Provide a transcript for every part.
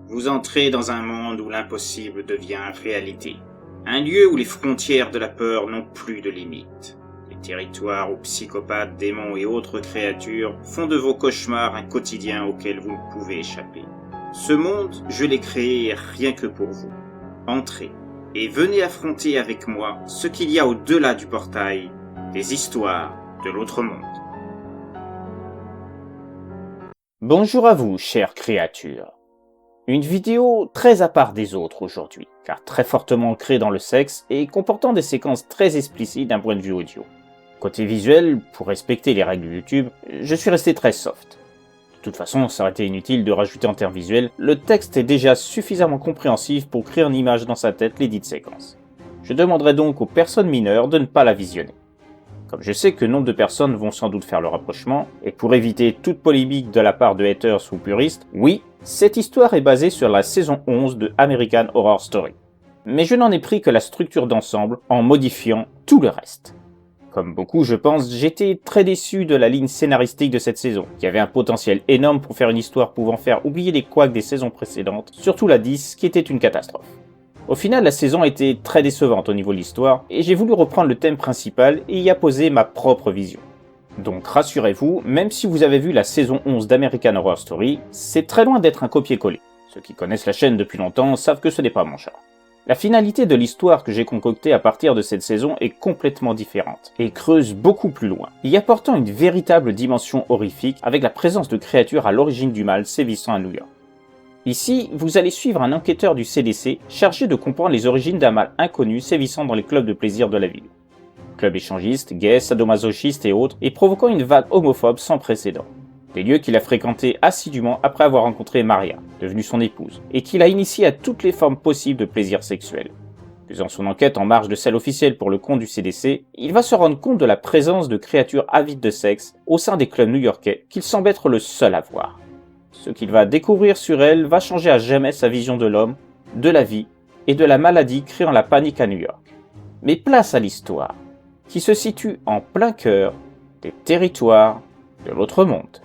Vous entrez dans un monde où l'impossible devient réalité. Un lieu où les frontières de la peur n'ont plus de limites. Les territoires où psychopathes, démons et autres créatures font de vos cauchemars un quotidien auquel vous ne pouvez échapper. Ce monde, je l'ai créé rien que pour vous. Entrez et venez affronter avec moi ce qu'il y a au-delà du portail, des histoires de l'autre monde. Bonjour à vous, chères créatures. Une vidéo très à part des autres aujourd'hui, car très fortement ancrée dans le sexe et comportant des séquences très explicites d'un point de vue audio. Côté visuel, pour respecter les règles de YouTube, je suis resté très soft. De toute façon, ça aurait été inutile de rajouter en termes visuels, le texte est déjà suffisamment compréhensif pour créer en image dans sa tête les dites séquences. Je demanderai donc aux personnes mineures de ne pas la visionner. Comme je sais que nombre de personnes vont sans doute faire le rapprochement, et pour éviter toute polémique de la part de haters ou puristes, oui, cette histoire est basée sur la saison 11 de American Horror Story. Mais je n'en ai pris que la structure d'ensemble en modifiant tout le reste. Comme beaucoup, je pense, j'étais très déçu de la ligne scénaristique de cette saison, qui avait un potentiel énorme pour faire une histoire pouvant faire oublier les couacs des saisons précédentes, surtout la 10 qui était une catastrophe. Au final, la saison a été très décevante au niveau de l'histoire, et j'ai voulu reprendre le thème principal et y apposer ma propre vision. Donc rassurez-vous, même si vous avez vu la saison 11 d'American Horror Story, c'est très loin d'être un copier-coller. Ceux qui connaissent la chaîne depuis longtemps savent que ce n'est pas mon genre. La finalité de l'histoire que j'ai concoctée à partir de cette saison est complètement différente, et creuse beaucoup plus loin, y apportant une véritable dimension horrifique avec la présence de créatures à l'origine du mal sévissant à New York. Ici, vous allez suivre un enquêteur du CDC chargé de comprendre les origines d'un mal inconnu sévissant dans les clubs de plaisir de la ville. Clubs échangistes, gays, sadomasochistes et autres, et provoquant une vague homophobe sans précédent. Des lieux qu'il a fréquentés assidûment après avoir rencontré Maria, devenue son épouse, et qu'il a initié à toutes les formes possibles de plaisir sexuel. Faisant son enquête en marge de celle officielle pour le compte du CDC, il va se rendre compte de la présence de créatures avides de sexe au sein des clubs new-yorkais qu'il semble être le seul à voir. Ce qu'il va découvrir sur elle va changer à jamais sa vision de l'homme, de la vie et de la maladie créant la panique à New York. Mais place à l'histoire, qui se situe en plein cœur des territoires de l'autre monde.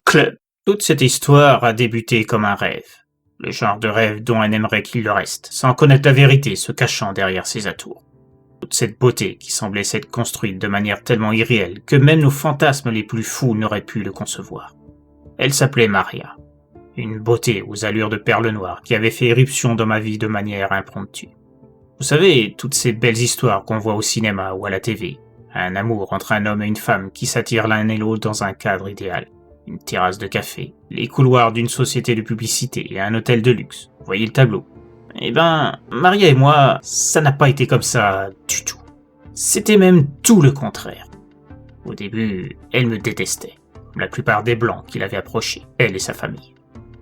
Club. Toute cette histoire a débuté comme un rêve. Le genre de rêve dont on aimerait qu'il le reste, sans connaître la vérité se cachant derrière ses atours. Toute cette beauté qui semblait s'être construite de manière tellement irréelle que même nos fantasmes les plus fous n'auraient pu le concevoir. Elle s'appelait Maria, une beauté aux allures de perle noire qui avait fait éruption dans ma vie de manière impromptue. Vous savez, toutes ces belles histoires qu'on voit au cinéma ou à la TV, un amour entre un homme et une femme qui s'attirent l'un et l'autre dans un cadre idéal, une terrasse de café, les couloirs d'une société de publicité et un hôtel de luxe, vous voyez le tableau. Eh ben, Maria et moi, ça n'a pas été comme ça du tout. C'était même tout le contraire. Au début, elle me détestait. La plupart des Blancs qui l'avaient approchée, elle et sa famille.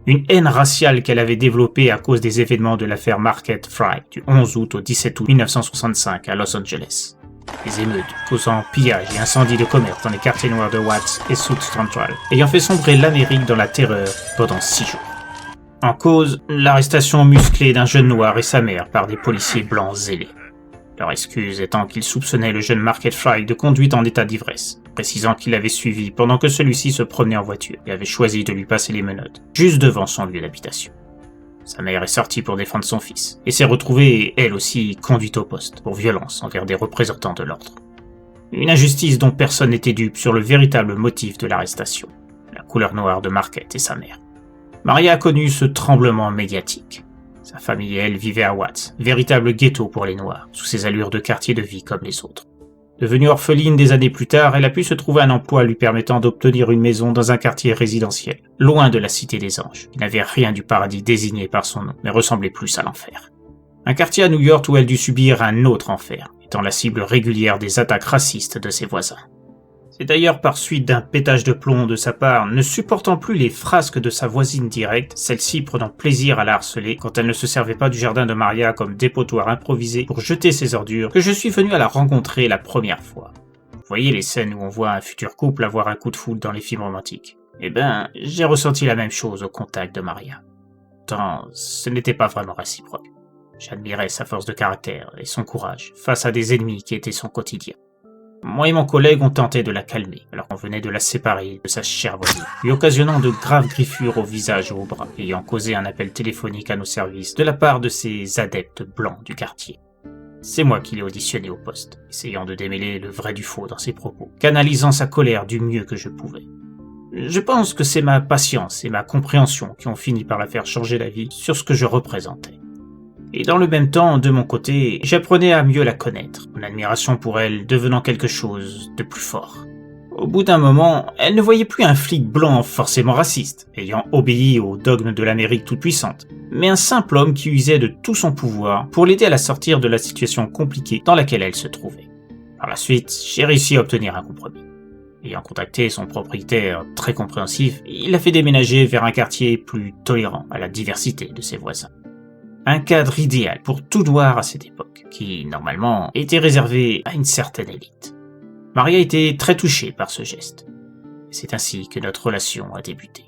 Une haine raciale qu'elle avait développée à cause des événements de l'affaire Market Fry du 11 août au 17 août 1965 à Los Angeles. Les émeutes causant pillage et incendies de commerce dans les quartiers noirs de Watts et South Central, ayant fait sombrer l'Amérique dans la terreur pendant 6 jours. En cause, l'arrestation musclée d'un jeune noir et sa mère par des policiers blancs zélés. Leur excuse étant qu'ils soupçonnaient le jeune Market Fry de conduite en état d'ivresse, précisant qu'il l'avait suivi pendant que celui-ci se promenait en voiture et avait choisi de lui passer les menottes, juste devant son lieu d'habitation. Sa mère est sortie pour défendre son fils, et s'est retrouvée, elle aussi, conduite au poste, pour violence envers des représentants de l'ordre. Une injustice dont personne n'était dupe sur le véritable motif de l'arrestation, la couleur noire de Market et sa mère. Maria a connu ce tremblement médiatique. Sa famille et elle vivaient à Watts, véritable ghetto pour les Noirs, sous ses allures de quartier de vie comme les autres. Devenue orpheline des années plus tard, elle a pu se trouver un emploi lui permettant d'obtenir une maison dans un quartier résidentiel, loin de la Cité des Anges, qui n'avait rien du paradis désigné par son nom, mais ressemblait plus à l'enfer. Un quartier à New York où elle dut subir un autre enfer, étant la cible régulière des attaques racistes de ses voisins. C'est d'ailleurs par suite d'un pétage de plomb de sa part, ne supportant plus les frasques de sa voisine directe, celle-ci prenant plaisir à la harceler quand elle ne se servait pas du jardin de Maria comme dépotoir improvisé pour jeter ses ordures, que je suis venu à la rencontrer la première fois. Vous voyez les scènes où on voit un futur couple avoir un coup de foudre dans les films romantiques. Eh ben, j'ai ressenti la même chose au contact de Maria. Pourtant, ce n'était pas vraiment réciproque. J'admirais sa force de caractère et son courage face à des ennemis qui étaient son quotidien. Moi et mon collègue ont tenté de la calmer, alors qu'on venait de la séparer de sa chère voisine, lui occasionnant de graves griffures au visage et au bras, ayant causé un appel téléphonique à nos services de la part de ces adeptes blancs du quartier. C'est moi qui l'ai auditionné au poste, essayant de démêler le vrai du faux dans ses propos, canalisant sa colère du mieux que je pouvais. Je pense que c'est ma patience et ma compréhension qui ont fini par la faire changer d'avis sur ce que je représentais. Et dans le même temps, de mon côté, j'apprenais à mieux la connaître, mon admiration pour elle devenant quelque chose de plus fort. Au bout d'un moment, elle ne voyait plus un flic blanc forcément raciste, ayant obéi aux dogmes de l'Amérique toute-puissante, mais un simple homme qui usait de tout son pouvoir pour l'aider à la sortir de la situation compliquée dans laquelle elle se trouvait. Par la suite, j'ai réussi à obtenir un compromis. Ayant contacté son propriétaire très compréhensif, il l'a fait déménager vers un quartier plus tolérant à la diversité de ses voisins. Un cadre idéal pour tout noir à cette époque, qui, normalement, était réservé à une certaine élite. Maria était très touchée par ce geste. C'est ainsi que notre relation a débuté.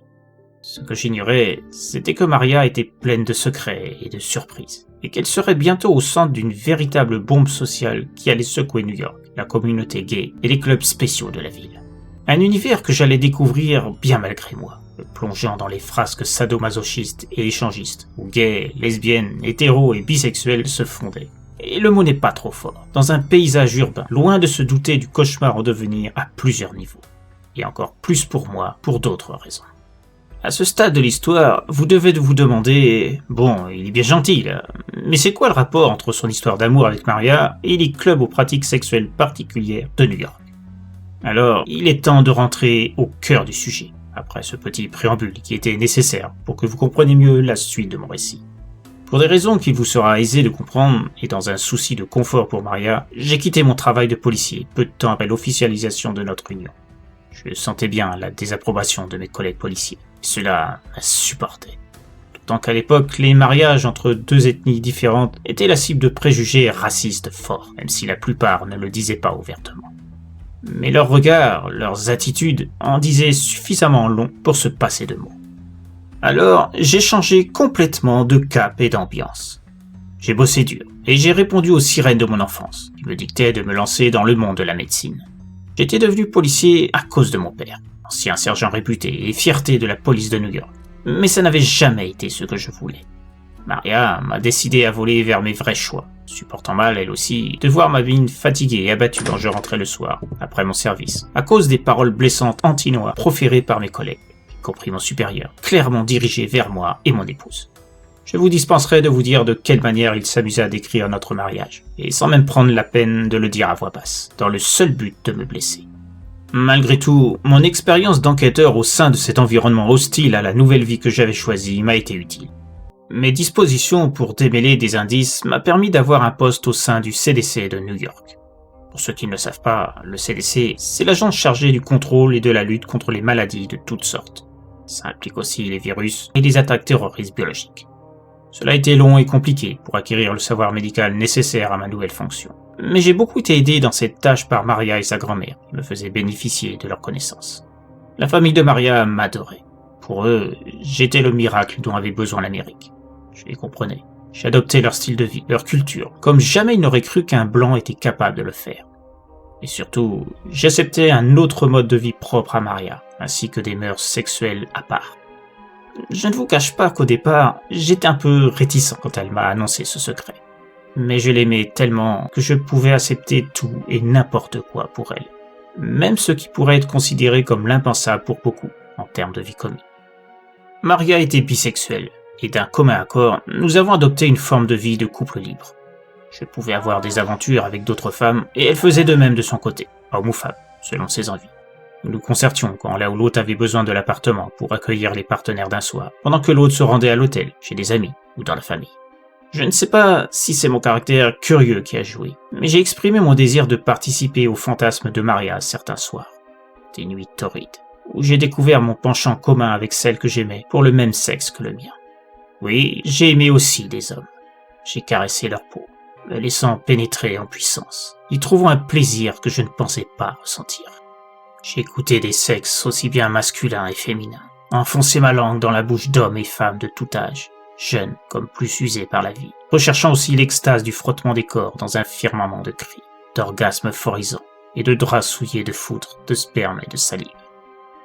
Ce que j'ignorais, c'était que Maria était pleine de secrets et de surprises, et qu'elle serait bientôt au centre d'une véritable bombe sociale qui allait secouer New York, la communauté gay et les clubs spéciaux de la ville. Un univers que j'allais découvrir bien malgré moi, plongeant dans les frasques sadomasochistes et échangistes, où gays, lesbiennes, hétéros et bisexuels se fondaient. Et le mot n'est pas trop fort, dans un paysage urbain, loin de se douter du cauchemar en devenir à plusieurs niveaux. Et encore plus pour moi, pour d'autres raisons. À ce stade de l'histoire, vous devez vous demander, bon, il est bien gentil là, mais c'est quoi le rapport entre son histoire d'amour avec Maria et les clubs aux pratiques sexuelles particulières de New York? Alors, il est temps de rentrer au cœur du sujet, après ce petit préambule qui était nécessaire pour que vous compreniez mieux la suite de mon récit. Pour des raisons qu'il vous sera aisé de comprendre, et dans un souci de confort pour Maria, j'ai quitté mon travail de policier peu de temps après l'officialisation de notre union. Je sentais bien la désapprobation de mes collègues policiers, et cela m'insupportait. D'autant qu'à l'époque, les mariages entre deux ethnies différentes étaient la cible de préjugés racistes forts, même si la plupart ne le disaient pas ouvertement. Mais leurs regards, leurs attitudes en disaient suffisamment long pour se passer de mots. Alors, j'ai changé complètement de cap et d'ambiance. J'ai bossé dur, et j'ai répondu aux sirènes de mon enfance, qui me dictaient de me lancer dans le monde de la médecine. J'étais devenu policier à cause de mon père, ancien sergent réputé et fierté de la police de New York. Mais ça n'avait jamais été ce que je voulais. Maria m'a décidé à voler vers mes vrais choix, supportant mal, elle aussi, de voir ma mine fatiguée et abattue quand je rentrais le soir, après mon service, à cause des paroles blessantes anti-noirs proférées par mes collègues, y compris mon supérieur, clairement dirigées vers moi et mon épouse. Je vous dispenserai de vous dire de quelle manière il s'amusait à décrire notre mariage, et sans même prendre la peine de le dire à voix basse, dans le seul but de me blesser. Malgré tout, mon expérience d'enquêteur au sein de cet environnement hostile à la nouvelle vie que j'avais choisie m'a été utile. Mes dispositions pour démêler des indices m'a permis d'avoir un poste au sein du CDC de New York. Pour ceux qui ne le savent pas, le CDC, c'est l'agence chargée du contrôle et de la lutte contre les maladies de toutes sortes. Ça implique aussi les virus et les attaques terroristes biologiques. Cela a été long et compliqué pour acquérir le savoir médical nécessaire à ma nouvelle fonction. Mais j'ai beaucoup été aidé dans cette tâche par Maria et sa grand-mère, qui me faisaient bénéficier de leurs connaissances. La famille de Maria m'adorait. Pour eux, j'étais le miracle dont avait besoin l'Amérique. Je les comprenais. J'adoptais leur style de vie, leur culture, comme jamais ils n'auraient cru qu'un blanc était capable de le faire. Et surtout, j'acceptais un autre mode de vie propre à Maria, ainsi que des mœurs sexuelles à part. Je ne vous cache pas qu'au départ, j'étais un peu réticent quand elle m'a annoncé ce secret. Mais je l'aimais tellement que je pouvais accepter tout et n'importe quoi pour elle. Même ce qui pourrait être considéré comme l'impensable pour beaucoup, en termes de vie commune. Maria était bisexuelle, et d'un commun accord, nous avons adopté une forme de vie de couple libre. Je pouvais avoir des aventures avec d'autres femmes, et elle faisait de même de son côté, homme ou femme, selon ses envies. Nous nous concertions quand l'un ou l'autre avait besoin de l'appartement pour accueillir les partenaires d'un soir, pendant que l'autre se rendait à l'hôtel, chez des amis ou dans la famille. Je ne sais pas si c'est mon caractère curieux qui a joué, mais j'ai exprimé mon désir de participer au fantasme de Maria certains soirs. Des nuits torrides, où j'ai découvert mon penchant commun avec celle que j'aimais pour le même sexe que le mien. Oui, j'ai aimé aussi des hommes. J'ai caressé leur peau, me laissant pénétrer en puissance, y trouvant un plaisir que je ne pensais pas ressentir. J'ai goûté des sexes aussi bien masculins et féminins, enfoncé ma langue dans la bouche d'hommes et femmes de tout âge, jeunes comme plus usés par la vie, recherchant aussi l'extase du frottement des corps dans un firmament de cris, d'orgasmes euphorisants et de draps souillés de foudre, de sperme et de salive.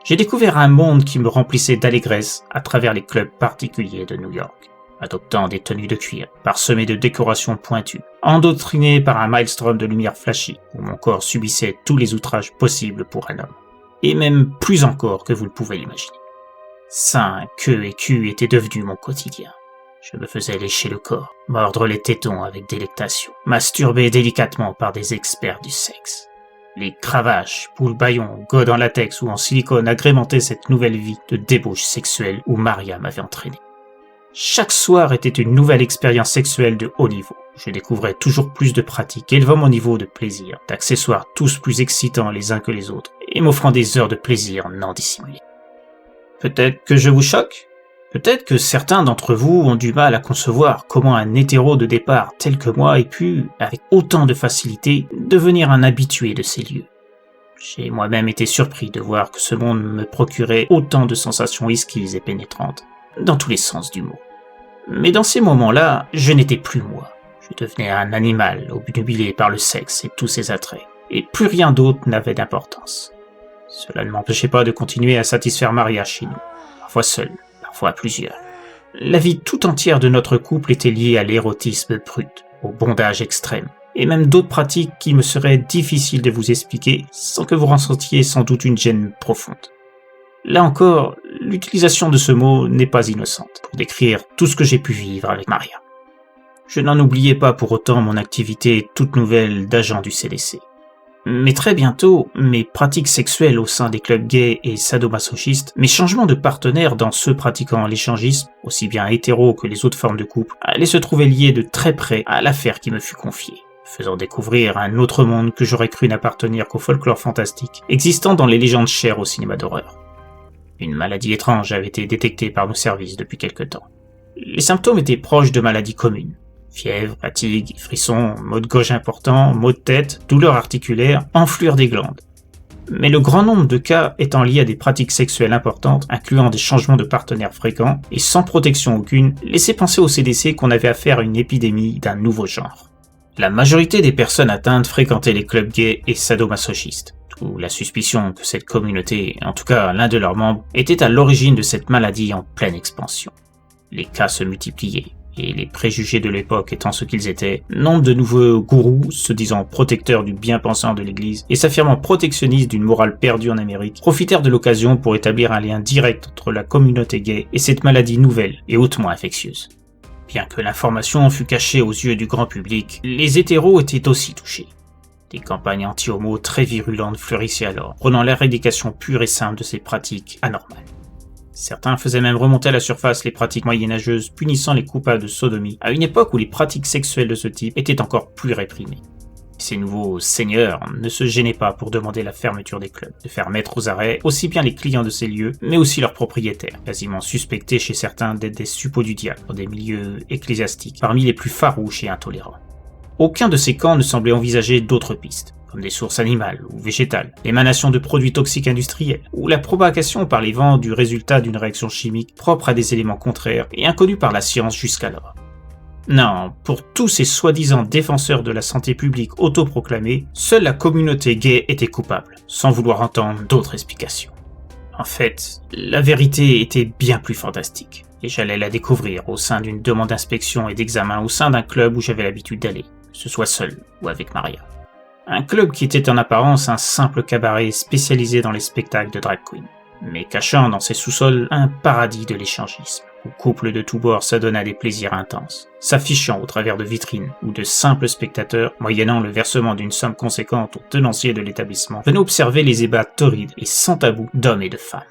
J'ai découvert un monde qui me remplissait d'allégresse à travers les clubs particuliers de New York, adoptant des tenues de cuir, parsemées de décorations pointues, endoctriné par un maelstrom de lumière flashy, où mon corps subissait tous les outrages possibles pour un homme, et même plus encore que vous le pouvez l'imaginer. Seins, queue et cul étaient devenus mon quotidien. Je me faisais lécher le corps, mordre les tétons avec délectation, masturber délicatement par des experts du sexe. Les cravaches, poules baillons, godes en latex ou en silicone agrémentaient cette nouvelle vie de débauche sexuelle où Maria m'avait entraîné. Chaque soir était une nouvelle expérience sexuelle de haut niveau. Je découvrais toujours plus de pratiques, élevant mon niveau de plaisir, d'accessoires tous plus excitants les uns que les autres, et m'offrant des heures de plaisir non dissimulées. Peut-être que je vous choque ? Peut-être que certains d'entre vous ont du mal à concevoir comment un hétéro de départ tel que moi ait pu, avec autant de facilité, devenir un habitué de ces lieux. J'ai moi-même été surpris de voir que ce monde me procurait autant de sensations exquises et pénétrantes, dans tous les sens du mot. Mais dans ces moments-là, je n'étais plus moi. Je devenais un animal obnubilé par le sexe et tous ses attraits, et plus rien d'autre n'avait d'importance. Cela ne m'empêchait pas de continuer à satisfaire Maria chez nous, parfois seul, parfois à plusieurs. La vie tout entière de notre couple était liée à l'érotisme brut, au bondage extrême, et même d'autres pratiques qu'il me serait difficile de vous expliquer sans que vous ressentiez sans doute une gêne profonde. Là encore, l'utilisation de ce mot n'est pas innocente pour décrire tout ce que j'ai pu vivre avec Maria. Je n'en oubliais pas pour autant mon activité toute nouvelle d'agent du CDC. Mais très bientôt, mes pratiques sexuelles au sein des clubs gays et sadomasochistes, mes changements de partenaires dans ceux pratiquant l'échangisme, aussi bien hétéro que les autres formes de couple, allaient se trouver liés de très près à l'affaire qui me fut confiée, faisant découvrir un autre monde que j'aurais cru n'appartenir qu'au folklore fantastique, existant dans les légendes chères au cinéma d'horreur. Une maladie étrange avait été détectée par nos services depuis quelque temps. Les symptômes étaient proches de maladies communes. Fièvre, fatigue, frissons, maux de gauche importants, maux de tête, douleurs articulaires, enflure des glandes. Mais le grand nombre de cas étant liés à des pratiques sexuelles importantes, incluant des changements de partenaires fréquents et sans protection aucune, laissaient penser au CDC qu'on avait affaire à une épidémie d'un nouveau genre. La majorité des personnes atteintes fréquentaient les clubs gays et sadomasochistes, d'où la suspicion que cette communauté, en tout cas l'un de leurs membres, était à l'origine de cette maladie en pleine expansion. Les cas se multipliaient. Et les préjugés de l'époque étant ce qu'ils étaient, nombre de nouveaux gourous, se disant protecteurs du bien-pensant de l'Église et s'affirmant protectionnistes d'une morale perdue en Amérique, profitèrent de l'occasion pour établir un lien direct entre la communauté gay et cette maladie nouvelle et hautement infectieuse. Bien que l'information fût cachée aux yeux du grand public, les hétéros étaient aussi touchés. Des campagnes anti-homo très virulentes fleurissaient alors, prenant l'éradication pure et simple de ces pratiques anormales. Certains faisaient même remonter à la surface les pratiques moyenâgeuses punissant les coupables de sodomie, à une époque où les pratiques sexuelles de ce type étaient encore plus réprimées. Ces nouveaux seigneurs ne se gênaient pas pour demander la fermeture des clubs, de faire mettre aux arrêts aussi bien les clients de ces lieux, mais aussi leurs propriétaires, quasiment suspectés chez certains d'être des suppôts du diable dans des milieux ecclésiastiques, parmi les plus farouches et intolérants. Aucun de ces camps ne semblait envisager d'autres pistes, comme des sources animales ou végétales, l'émanation de produits toxiques industriels, ou la propagation par les vents du résultat d'une réaction chimique propre à des éléments contraires et inconnus par la science jusqu'alors. Non, pour tous ces soi-disant défenseurs de la santé publique autoproclamés, seule la communauté gay était coupable, sans vouloir entendre d'autres explications. En fait, la vérité était bien plus fantastique, et j'allais la découvrir au sein d'une demande d'inspection et d'examen au sein d'un club où j'avais l'habitude d'aller, que ce soit seul ou avec Maria. Un club qui était en apparence un simple cabaret spécialisé dans les spectacles de drag queen, mais cachant dans ses sous-sols un paradis de l'échangisme, où couples de tous bords s'adonnent à des plaisirs intenses, s'affichant au travers de vitrines où de simples spectateurs, moyennant le versement d'une somme conséquente aux tenanciers de l'établissement, venaient observer les ébats torrides et sans tabou d'hommes et de femmes.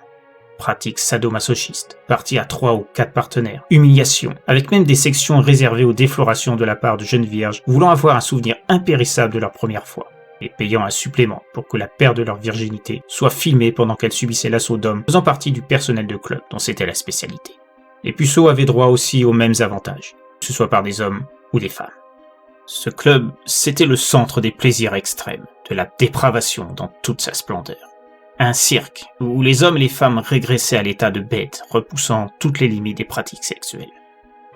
Pratiques sadomasochistes, parties à 3 ou 4 partenaires, humiliation, avec même des sections réservées aux déflorations de la part de jeunes vierges voulant avoir un souvenir impérissable de leur première fois, et payant un supplément pour que la perte de leur virginité soit filmée pendant qu'elles subissaient l'assaut d'hommes faisant partie du personnel de club dont c'était la spécialité. Les puceaux avaient droit aussi aux mêmes avantages, que ce soit par des hommes ou des femmes. Ce club, c'était le centre des plaisirs extrêmes, de la dépravation dans toute sa splendeur. Un cirque où les hommes et les femmes régressaient à l'état de bêtes, repoussant toutes les limites des pratiques sexuelles.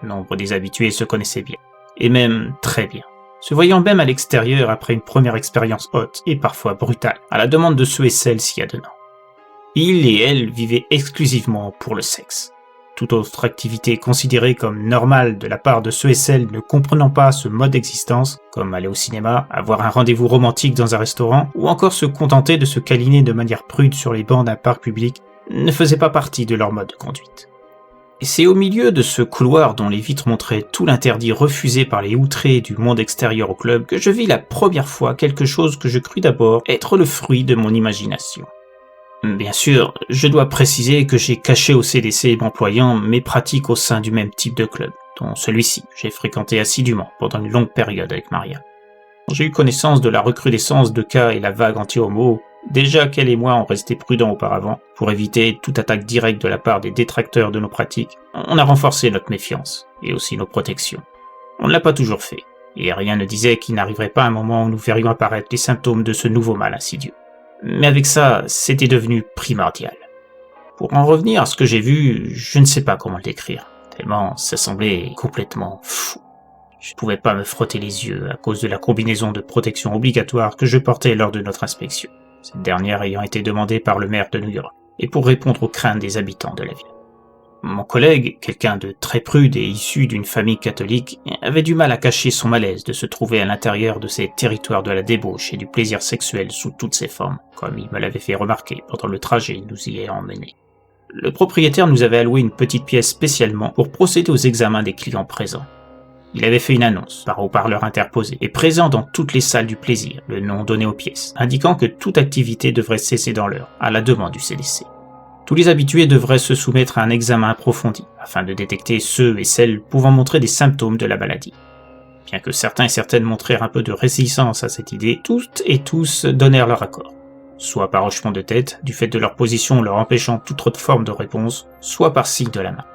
Nombre des habitués se connaissaient bien, et même très bien. se voyant même à l'extérieur après une première expérience haute et parfois brutale, à la demande de ceux et celles s'y adonnant. Il et elle vivaient exclusivement pour le sexe. Toute autre activité considérée comme normale de la part de ceux et celles ne comprenant pas ce mode d'existence, comme aller au cinéma, avoir un rendez-vous romantique dans un restaurant, ou encore se contenter de se câliner de manière prude sur les bancs d'un parc public, ne faisait pas partie de leur mode de conduite. Et c'est au milieu de ce couloir dont les vitres montraient tout l'interdit refusé par les outrés du monde extérieur au club que je vis la première fois quelque chose que je crus d'abord être le fruit de mon imagination. Bien sûr, je dois préciser que j'ai caché au CDC m'employant mes pratiques au sein du même type de club, dont celui-ci j'ai fréquenté assidûment pendant une longue période avec Maria. J'ai eu connaissance de la recrudescence de cas et la vague anti-homo. Déjà qu'elle et moi ont resté prudents auparavant, pour éviter toute attaque directe de la part des détracteurs de nos pratiques, on a renforcé notre méfiance, et aussi nos protections. On ne l'a pas toujours fait, et rien ne disait qu'il n'arriverait pas un moment où nous verrions apparaître les symptômes de ce nouveau mal insidieux. Mais avec ça, c'était devenu primordial. Pour en revenir à ce que j'ai vu, je ne sais pas comment le décrire, tellement ça semblait complètement fou. Je ne pouvais pas me frotter les yeux à cause de la combinaison de protection obligatoire que je portais lors de notre inspection, cette dernière ayant été demandée par le maire de New York, et pour répondre aux craintes des habitants de la ville. Mon collègue, quelqu'un de très prude et issu d'une famille catholique, avait du mal à cacher son malaise de se trouver à l'intérieur de ces territoires de la débauche et du plaisir sexuel sous toutes ses formes, comme il me l'avait fait remarquer pendant le trajet nous y ayant emmenés. Le propriétaire nous avait alloué une petite pièce spécialement pour procéder aux examens des clients présents. Il avait fait une annonce, par haut-parleur interposé, et présent dans toutes les salles du plaisir, le nom donné aux pièces, indiquant que toute activité devrait cesser dans l'heure, à la demande du CDC. Tous les habitués devraient se soumettre à un examen approfondi, afin de détecter ceux et celles pouvant montrer des symptômes de la maladie. Bien que certains et certaines montrèrent un peu de réticence à cette idée, toutes et tous donnèrent leur accord, soit par hochement de tête, du fait de leur position leur empêchant toute autre forme de réponse, soit par signe de la main.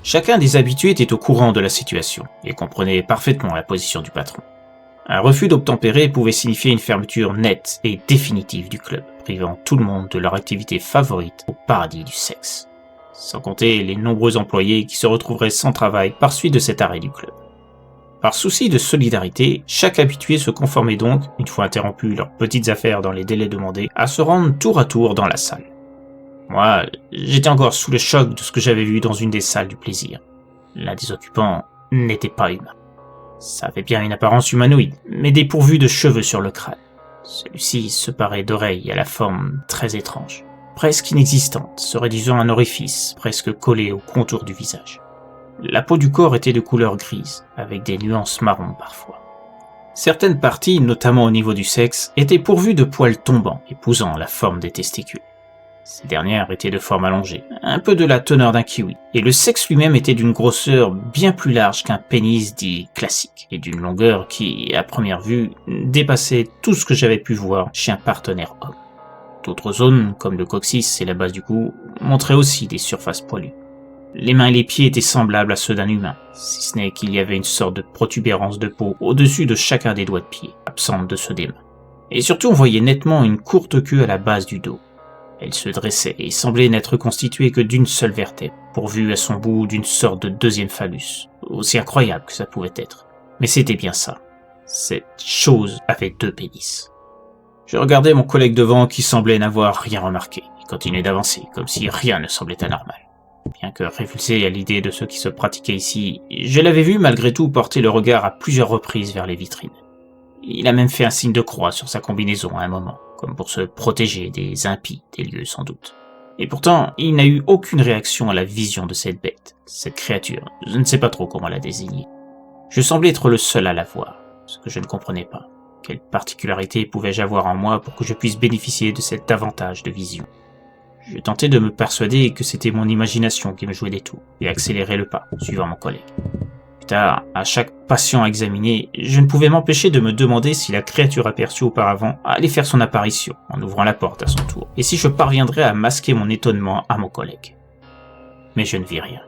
Chacun des habitués était au courant de la situation, et comprenait parfaitement la position du patron. Un refus d'obtempérer pouvait signifier une fermeture nette et définitive du club, privant tout le monde de leur activité favorite au paradis du sexe. Sans compter les nombreux employés qui se retrouveraient sans travail par suite de cet arrêt du club. Par souci de solidarité, chaque habitué se conformait donc, une fois interrompues leurs petites affaires dans les délais demandés, à se rendre tour à tour dans la salle. Moi, j'étais encore sous le choc de ce que j'avais vu dans une des salles du plaisir. L'un des occupants n'était pas humain. Ça avait bien une apparence humanoïde, mais dépourvu de cheveux sur le crâne. Celui-ci se parait d'oreilles à la forme très étrange, presque inexistante, se réduisant à un orifice presque collé au contour du visage. La peau du corps était de couleur grise, avec des nuances marron parfois. Certaines parties, notamment au niveau du sexe, étaient pourvues de poils tombants, épousant la forme des testicules. Ces dernières étaient de forme allongée, un peu de la teneur d'un kiwi, et le sexe lui-même était d'une grosseur bien plus large qu'un pénis dit classique, et d'une longueur qui, à première vue, dépassait tout ce que j'avais pu voir chez un partenaire homme. D'autres zones, comme le coccyx et la base du cou, montraient aussi des surfaces poilues. Les mains et les pieds étaient semblables à ceux d'un humain, si ce n'est qu'il y avait une sorte de protubérance de peau au-dessus de chacun des doigts de pied, absente de ceux des mains. Et surtout on voyait nettement une courte queue à la base du dos. Elle se dressait et semblait n'être constituée que d'une seule vertèbre, pourvue à son bout d'une sorte de deuxième phallus, aussi incroyable que ça pouvait être. Mais c'était bien ça. Cette chose avait 2 pénis. Je regardais mon collègue devant qui semblait n'avoir rien remarqué, et continuait d'avancer, comme si rien ne semblait anormal. Bien que révulsé à l'idée de ce qui se pratiquait ici, je l'avais vu malgré tout porter le regard à plusieurs reprises vers les vitrines. Il a même fait un signe de croix sur sa combinaison à un moment, comme pour se protéger des impies des lieux sans doute. Et pourtant, il n'a eu aucune réaction à la vision de cette bête, cette créature, je ne sais pas trop comment la désigner. Je semblais être le seul à la voir, ce que je ne comprenais pas. Quelle particularité pouvais-je avoir en moi pour que je puisse bénéficier de cet avantage de vision ? Je tentais de me persuader que c'était mon imagination qui me jouait des tours, et accélérais le pas, suivant mon collègue. Plus tard, à chaque patient examiné, je ne pouvais m'empêcher de me demander si la créature aperçue auparavant allait faire son apparition, en ouvrant la porte à son tour, et si je parviendrais à masquer mon étonnement à mon collègue. Mais je ne vis rien.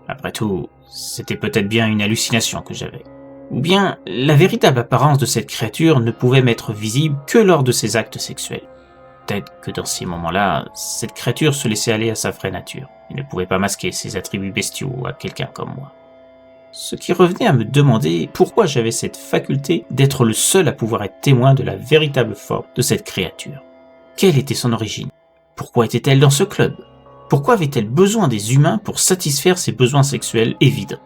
Après tout, c'était peut-être bien une hallucination que j'avais. Ou bien, la véritable apparence de cette créature ne pouvait m'être visible que lors de ses actes sexuels. Peut-être que dans ces moments-là, cette créature se laissait aller à sa vraie nature, et ne pouvait pas masquer ses attributs bestiaux à quelqu'un comme moi. Ce qui revenait à me demander pourquoi j'avais cette faculté d'être le seul à pouvoir être témoin de la véritable forme de cette créature. Quelle était son origine? Pourquoi était-elle dans ce club? Pourquoi avait-elle besoin des humains pour satisfaire ses besoins sexuels évidents?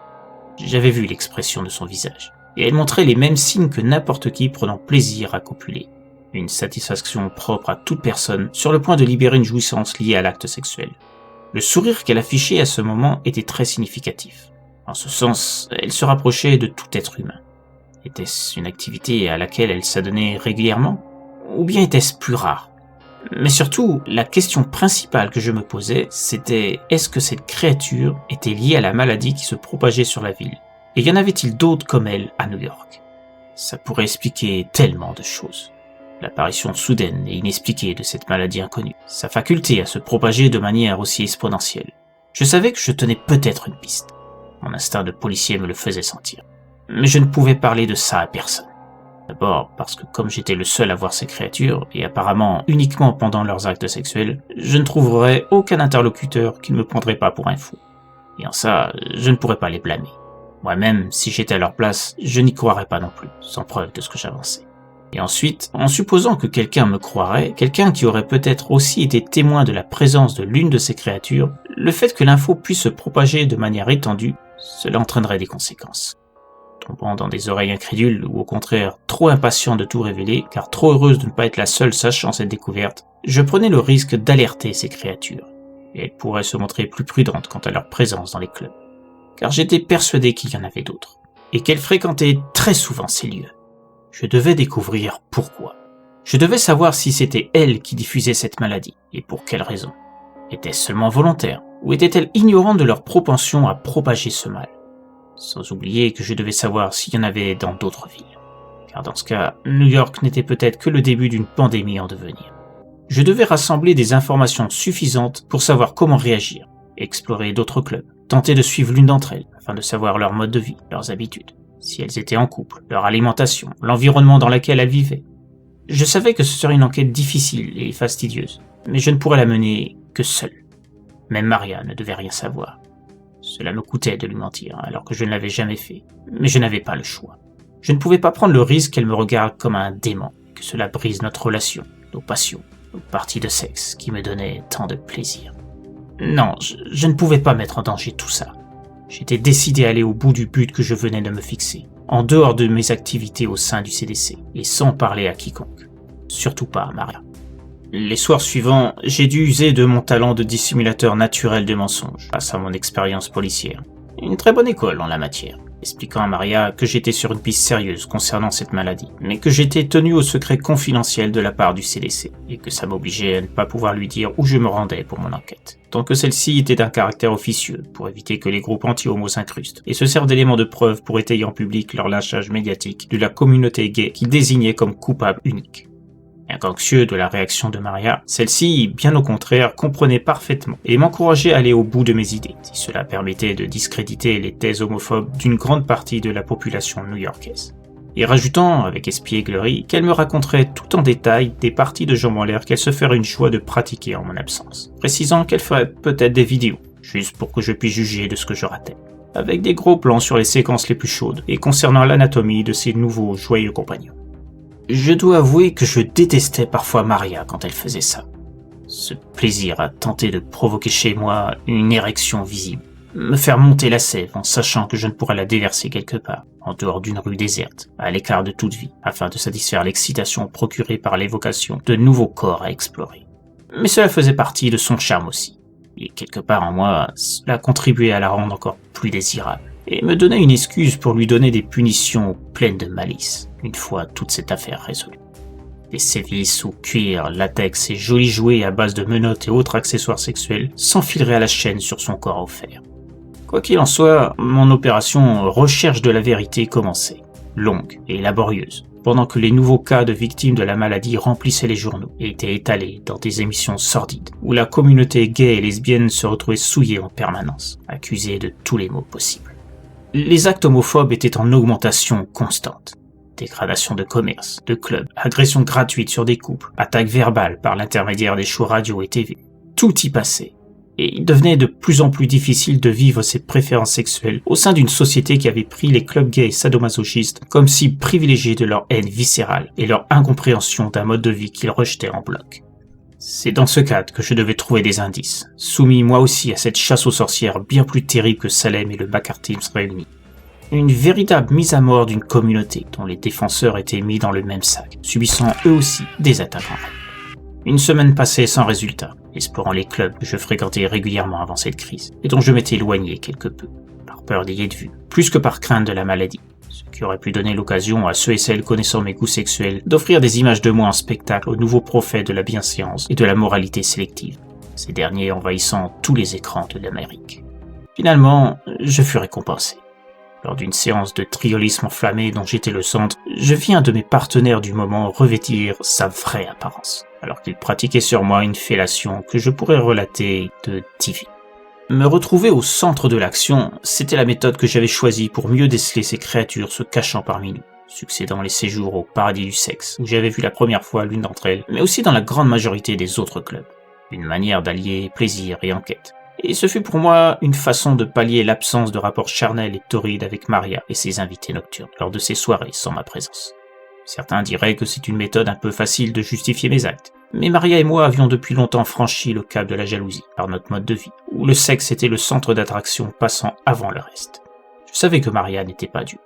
J'avais vu l'expression de son visage, et elle montrait les mêmes signes que n'importe qui prenant plaisir à copuler. Une satisfaction propre à toute personne sur le point de libérer une jouissance liée à l'acte sexuel. Le sourire qu'elle affichait à ce moment était très significatif. En ce sens, elle se rapprochait de tout être humain. Était-ce une activité à laquelle elle s'adonnait régulièrement? Ou bien était-ce plus rare? Mais surtout, la question principale que je me posais, c'était est-ce que cette créature était liée à la maladie qui se propageait sur la ville? Et y en avait-il d'autres comme elle à New York? Ça pourrait expliquer tellement de choses. L'apparition soudaine et inexpliquée de cette maladie inconnue, sa faculté à se propager de manière aussi exponentielle. Je savais que je tenais peut-être une piste. Mon instinct de policier me le faisait sentir. Mais je ne pouvais parler de ça à personne. D'abord parce que comme j'étais le seul à voir ces créatures, et apparemment uniquement pendant leurs actes sexuels, je ne trouverais aucun interlocuteur qui ne me prendrait pas pour un fou. Et en ça, je ne pourrais pas les blâmer. Moi-même, si j'étais à leur place, je n'y croirais pas non plus, sans preuve de ce que j'avançais. Et ensuite, en supposant que quelqu'un me croirait, quelqu'un qui aurait peut-être aussi été témoin de la présence de l'une de ces créatures, le fait que l'info puisse se propager de manière étendue, cela entraînerait des conséquences. Tombant dans des oreilles incrédules ou au contraire trop impatient de tout révéler, car trop heureuse de ne pas être la seule sachant cette découverte, je prenais le risque d'alerter ces créatures, et elles pourraient se montrer plus prudentes quant à leur présence dans les clubs. Car j'étais persuadé qu'il y en avait d'autres, et qu'elles fréquentaient très souvent ces lieux. Je devais découvrir pourquoi. Je devais savoir si c'était elles qui diffusaient cette maladie, et pour quelle raison. Était-ce seulement volontaire, ou étaient-elles ignorantes de leur propension à propager ce mal? Sans oublier que je devais savoir s'il y en avait dans d'autres villes. Car dans ce cas, New York n'était peut-être que le début d'une pandémie en devenir. Je devais rassembler des informations suffisantes pour savoir comment réagir, explorer d'autres clubs, tenter de suivre l'une d'entre elles afin de savoir leur mode de vie, leurs habitudes, si elles étaient en couple, leur alimentation, l'environnement dans lequel elles vivaient. Je savais que ce serait une enquête difficile et fastidieuse, mais je ne pourrais la mener que seul. Même Maria ne devait rien savoir. Cela me coûtait de lui mentir, alors que je ne l'avais jamais fait, mais je n'avais pas le choix. Je ne pouvais pas prendre le risque qu'elle me regarde comme un démon, et que cela brise notre relation, nos passions, nos parties de sexe qui me donnaient tant de plaisir. Non, je ne pouvais pas mettre en danger tout ça. J'étais décidé à aller au bout du but que je venais de me fixer, en dehors de mes activités au sein du CDC, et sans parler à quiconque. Surtout pas à Maria. Les soirs suivants, j'ai dû user de mon talent de dissimulateur naturel de mensonges, grâce à mon expérience policière. Une très bonne école en la matière, expliquant à Maria que j'étais sur une piste sérieuse concernant cette maladie, mais que j'étais tenu au secret confidentiel de la part du CDC, et que ça m'obligeait à ne pas pouvoir lui dire où je me rendais pour mon enquête, tant que celle-ci était d'un caractère officieux, pour éviter que les groupes anti-homo s'incrustent, et se servent d'éléments de preuve pour étayer en public leur lynchage médiatique de la communauté gay qu'ils désignaient comme coupable unique. Bien qu'anxieux de la réaction de Maria, celle-ci, bien au contraire, comprenait parfaitement et m'encourageait à aller au bout de mes idées, si cela permettait de discréditer les thèses homophobes d'une grande partie de la population new-yorkaise. Et rajoutant, avec espièglerie, qu'elle me raconterait tout en détail des parties de jambes en l'air qu'elle se ferait une joie de pratiquer en mon absence, précisant qu'elle ferait peut-être des vidéos, juste pour que je puisse juger de ce que je ratais, avec des gros plans sur les séquences les plus chaudes et concernant l'anatomie de ses nouveaux joyeux compagnons. Je dois avouer que je détestais parfois Maria quand elle faisait ça. Ce plaisir à tenter de provoquer chez moi une érection visible. Me faire monter la sève en sachant que je ne pourrais la déverser quelque part, en dehors d'une rue déserte, à l'écart de toute vie, afin de satisfaire l'excitation procurée par l'évocation de nouveaux corps à explorer. Mais cela faisait partie de son charme aussi. Et quelque part en moi, cela contribuait à la rendre encore plus désirable. Et me donnait une excuse pour lui donner des punitions pleines de malice, une fois toute cette affaire résolue. Des sévices ou cuir, latex et jolis jouets à base de menottes et autres accessoires sexuels s'enfileraient à la chaîne sur son corps offert. Quoi qu'il en soit, mon opération recherche de la vérité commençait, longue et laborieuse, pendant que les nouveaux cas de victimes de la maladie remplissaient les journaux et étaient étalés dans des émissions sordides, où la communauté gay et lesbienne se retrouvait souillée en permanence, accusée de tous les maux possibles. Les actes homophobes étaient en augmentation constante. Dégradation de commerce, de clubs, agressions gratuites sur des couples, attaques verbales par l'intermédiaire des shows radio et TV. Tout y passait. Et il devenait de plus en plus difficile de vivre ses préférences sexuelles au sein d'une société qui avait pris les clubs gays et sadomasochistes comme cible privilégiée de leur haine viscérale et leur incompréhension d'un mode de vie qu'ils rejetaient en bloc. C'est dans ce cadre que je devais trouver des indices, soumis moi aussi à cette chasse aux sorcières bien plus terrible que Salem et le McCarthyisme réunis. Une véritable mise à mort d'une communauté dont les défenseurs étaient mis dans le même sac, subissant eux aussi des attaques en règle. Une semaine passée sans résultat, explorant les clubs que je fréquentais régulièrement avant cette crise, et dont je m'étais éloigné quelque peu, par peur d'y être vu, plus que par crainte de la maladie, ce qui aurait pu donner l'occasion à ceux et celles connaissant mes goûts sexuels d'offrir des images de moi en spectacle aux nouveaux prophètes de la bienséance et de la moralité sélective, ces derniers envahissant tous les écrans de l'Amérique. Finalement, je fus récompensé. Lors d'une séance de triolisme enflammé dont j'étais le centre, je vis un de mes partenaires du moment revêtir sa vraie apparence, alors qu'il pratiquait sur moi une fellation que je pourrais relater de divine. Me retrouver au centre de l'action, c'était la méthode que j'avais choisie pour mieux déceler ces créatures se cachant parmi nous, succédant les séjours au paradis du sexe, où j'avais vu la première fois l'une d'entre elles, mais aussi dans la grande majorité des autres clubs. Une manière d'allier plaisir et enquête. Et ce fut pour moi une façon de pallier l'absence de rapports charnels et torrides avec Maria et ses invités nocturnes lors de ces soirées sans ma présence. Certains diraient que c'est une méthode un peu facile de justifier mes actes, mais Maria et moi avions depuis longtemps franchi le cap de la jalousie par notre mode de vie, où le sexe était le centre d'attraction passant avant le reste. Je savais que Maria n'était pas dupe.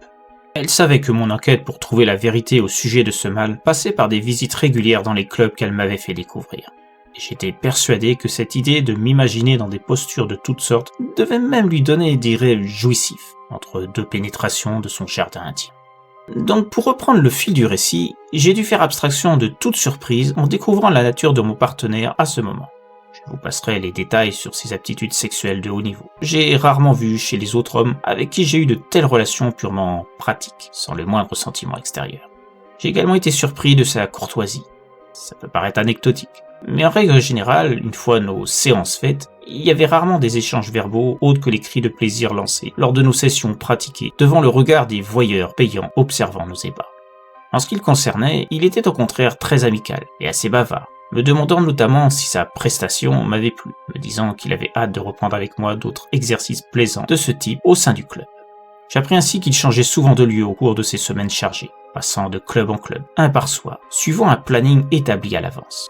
Elle savait que mon enquête pour trouver la vérité au sujet de ce mal passait par des visites régulières dans les clubs qu'elle m'avait fait découvrir. J'étais persuadé que cette idée de m'imaginer dans des postures de toutes sortes devait même lui donner des rêves jouissifs entre deux pénétrations de son jardin intime. Donc pour reprendre le fil du récit, j'ai dû faire abstraction de toute surprise en découvrant la nature de mon partenaire à ce moment. Je vous passerai les détails sur ses aptitudes sexuelles de haut niveau. J'ai rarement vu chez les autres hommes avec qui j'ai eu de telles relations purement pratiques, sans le moindre sentiment extérieur. J'ai également été surpris de sa courtoisie. Ça peut paraître anecdotique, mais en règle générale, une fois nos séances faites, il y avait rarement des échanges verbaux autres que les cris de plaisir lancés lors de nos sessions pratiquées devant le regard des voyeurs payants observant nos ébats. En ce qui le concernait, il était au contraire très amical et assez bavard, me demandant notamment si sa prestation m'avait plu, me disant qu'il avait hâte de reprendre avec moi d'autres exercices plaisants de ce type au sein du club. J'appris ainsi qu'il changeait souvent de lieu au cours de ces semaines chargées, passant de club en club, un par soir, suivant un planning établi à l'avance.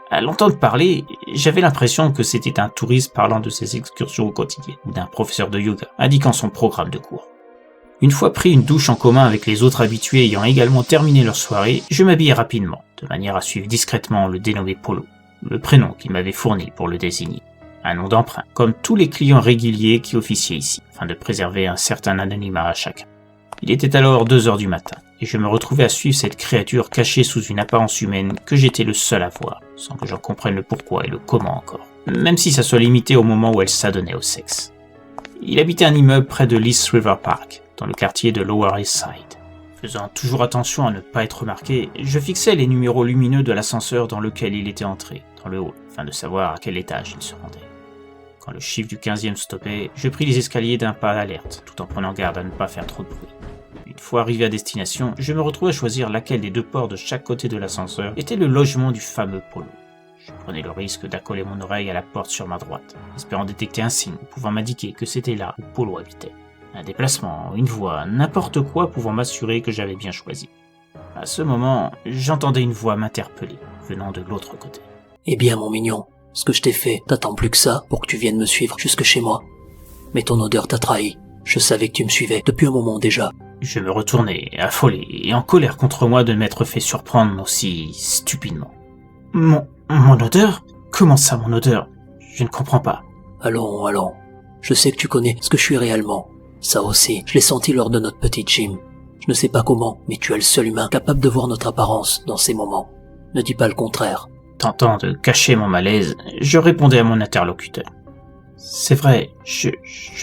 À l'entendre parler, j'avais l'impression que c'était un touriste parlant de ses excursions au quotidien, ou d'un professeur de yoga, indiquant son programme de cours. Une fois pris une douche en commun avec les autres habitués ayant également terminé leur soirée, je m'habillai rapidement, de manière à suivre discrètement le dénommé Polo, le prénom qu'il m'avait fourni pour le désigner. Un nom d'emprunt, comme tous les clients réguliers qui officiaient ici, afin de préserver un certain anonymat à chacun. Il était alors 2h du matin, et je me retrouvais à suivre cette créature cachée sous une apparence humaine que j'étais le seul à voir, sans que j'en comprenne le pourquoi et le comment encore, même si ça soit limité au moment où elle s'adonnait au sexe. Il habitait un immeuble près de l'East River Park, dans le quartier de Lower East Side. Faisant toujours attention à ne pas être remarqué, je fixais les numéros lumineux de l'ascenseur dans lequel il était entré, dans le hall, afin de savoir à quel étage il se rendait. Quand le chiffre du 15e stoppait, je pris les escaliers d'un pas d'alerte, tout en prenant garde à ne pas faire trop de bruit. Une fois arrivé à destination, je me retrouvais à choisir laquelle des deux portes de chaque côté de l'ascenseur était le logement du fameux Polo. Je prenais le risque d'accoler mon oreille à la porte sur ma droite, espérant détecter un signe pouvant m'indiquer que c'était là où Polo habitait. Un déplacement, une voix, n'importe quoi pouvant m'assurer que j'avais bien choisi. À ce moment, j'entendais une voix m'interpeller, venant de l'autre côté. « Eh bien, mon mignon, ce que je t'ai fait, t'attends plus que ça pour que tu viennes me suivre jusque chez moi. Mais ton odeur t'a trahi. Je savais que tu me suivais depuis un moment déjà. » Je me retournai, affolé et en colère contre moi de m'être fait surprendre aussi stupidement. Mon odeur ? Comment ça, mon odeur ? Je ne comprends pas. Allons. Je sais que tu connais ce que je suis réellement. Ça aussi, je l'ai senti lors de notre petite gym. Je ne sais pas comment, mais tu es le seul humain capable de voir notre apparence dans ces moments. Ne dis pas le contraire. Tentant de cacher mon malaise, je répondais à mon interlocuteur. C'est vrai, je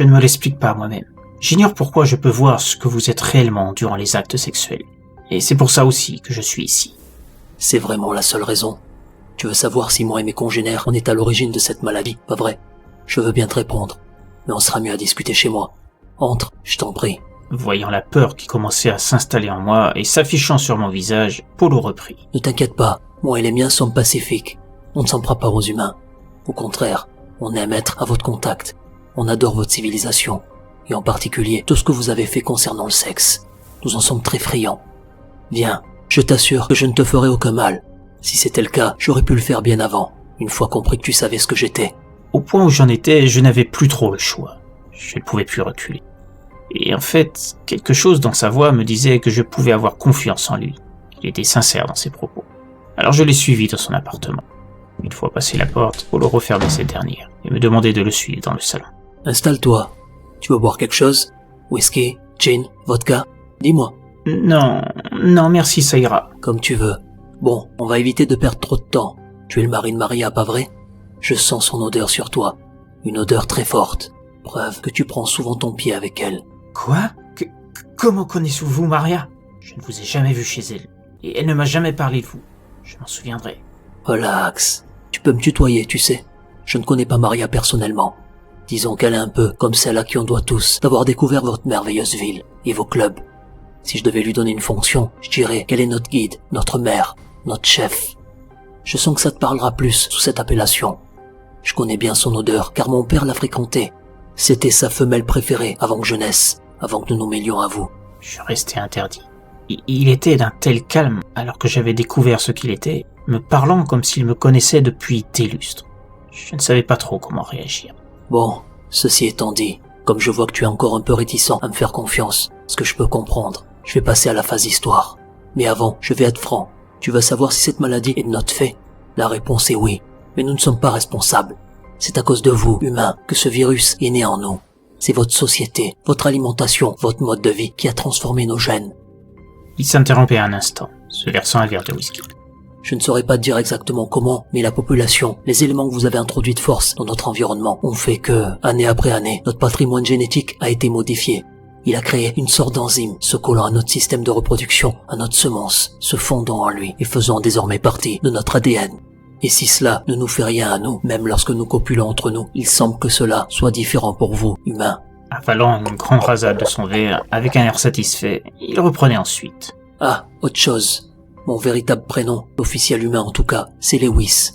ne me l'explique pas moi-même. J'ignore pourquoi je peux voir ce que vous êtes réellement durant les actes sexuels. Et c'est pour ça aussi que je suis ici. C'est vraiment la seule raison. Tu veux savoir si moi et mes congénères, on est à l'origine de cette maladie, pas vrai? Je veux bien te répondre, mais on sera mieux à discuter chez moi. Entre, je t'en prie. Voyant la peur qui commençait à s'installer en moi et s'affichant sur mon visage, Polo reprit. Ne t'inquiète pas, moi et les miens sommes pacifiques. On ne s'en prend pas aux humains. Au contraire, On aime être à votre contact. On adore votre civilisation. Et en particulier, tout ce que vous avez fait concernant le sexe. Nous en sommes très friands. Viens, je t'assure que je ne te ferai aucun mal. Si c'était le cas, j'aurais pu le faire bien avant, une fois compris que tu savais ce que j'étais. Au point où j'en étais, je n'avais plus trop le choix. Je ne pouvais plus reculer. Et en fait, quelque chose dans sa voix me disait que je pouvais avoir confiance en lui. Il était sincère dans ses propos. Alors je l'ai suivi dans son appartement. Une fois passé la porte, Polo refermait cette dernière et me demandait de le suivre dans le salon. Installe-toi. Tu veux boire quelque chose? Whisky, gin, vodka? Dis-moi. Non, merci, ça ira. Comme tu veux. Bon, on va éviter de perdre trop de temps. Tu es le mari de Maria, pas vrai? Je sens son odeur sur toi. Une odeur très forte. Preuve que tu prends souvent ton pied avec elle. Quoi? Comment connaissez-vous Maria? Je ne vous ai jamais vu chez elle. Et elle ne m'a jamais parlé de vous. Je m'en souviendrai. Relax. Tu peux me tutoyer, tu sais. Je ne connais pas Maria personnellement. Disons qu'elle est un peu comme celle à qui on doit tous d'avoir découvert votre merveilleuse ville et vos clubs. Si je devais lui donner une fonction, je dirais qu'elle est notre guide, notre mère, notre chef. Je sens que ça te parlera plus sous cette appellation. Je connais bien son odeur car mon père l'a fréquentée. C'était sa femelle préférée avant que je naisse, avant que nous nous mêlions à vous. Je restais interdit. Il était d'un tel calme alors que j'avais découvert ce qu'il était, me parlant comme s'il me connaissait depuis des lustres. Je ne savais pas trop comment réagir. Bon, ceci étant dit, comme je vois que tu es encore un peu réticent à me faire confiance, ce que je peux comprendre, je vais passer à la phase histoire. Mais avant, je vais être franc. Tu vas savoir si cette maladie est de notre fait? La réponse est oui, mais nous ne sommes pas responsables. C'est à cause de vous, humains, que ce virus est né en nous. C'est votre société, votre alimentation, votre mode de vie qui a transformé nos gènes. Il s'interrompait un instant, se versant un verre de whisky. Je ne saurais pas te dire exactement comment, mais la population, les éléments que vous avez introduits de force dans notre environnement ont fait que, année après année, notre patrimoine génétique a été modifié. Il a créé une sorte d'enzyme se collant à notre système de reproduction, à notre semence, se fondant en lui et faisant désormais partie de notre ADN. Et si cela ne nous fait rien à nous, même lorsque nous copulons entre nous, il semble que cela soit différent pour vous, humains. Avalant une grande rasade de son verre, avec un air satisfait, il reprenait ensuite. Ah, autre chose. Mon véritable prénom, officiel humain en tout cas, c'est Lewis.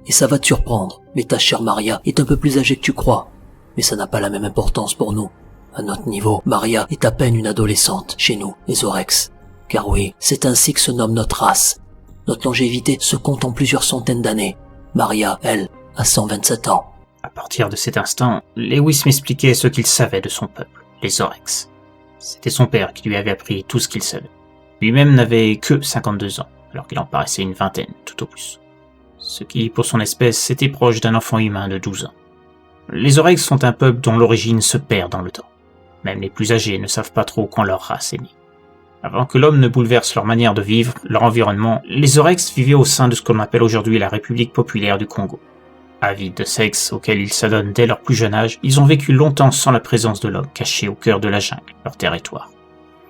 Et ça va te surprendre, mais ta chère Maria est un peu plus âgée que tu crois. Mais ça n'a pas la même importance pour nous. À notre niveau, Maria est à peine une adolescente, chez nous, les Orex. Car oui, c'est ainsi que se nomme notre race. Notre longévité se compte en plusieurs centaines d'années. Maria, elle, a 127 ans. À partir de cet instant, Lewis m'expliquait ce qu'il savait de son peuple, les Orex. C'était son père qui lui avait appris tout ce qu'il savait. Lui-même n'avait que 52 ans, alors qu'il en paraissait une vingtaine, tout au plus. Ce qui, pour son espèce, était proche d'un enfant humain de 12 ans. Les Orex sont un peuple dont l'origine se perd dans le temps. Même les plus âgés ne savent pas trop quand leur race est née. Avant que l'homme ne bouleverse leur manière de vivre, leur environnement, les Orex vivaient au sein de ce qu'on appelle aujourd'hui la République populaire du Congo. Avides de sexe auquel ils s'adonnent dès leur plus jeune âge, ils ont vécu longtemps sans la présence de l'homme, cachés au cœur de la jungle, leur territoire.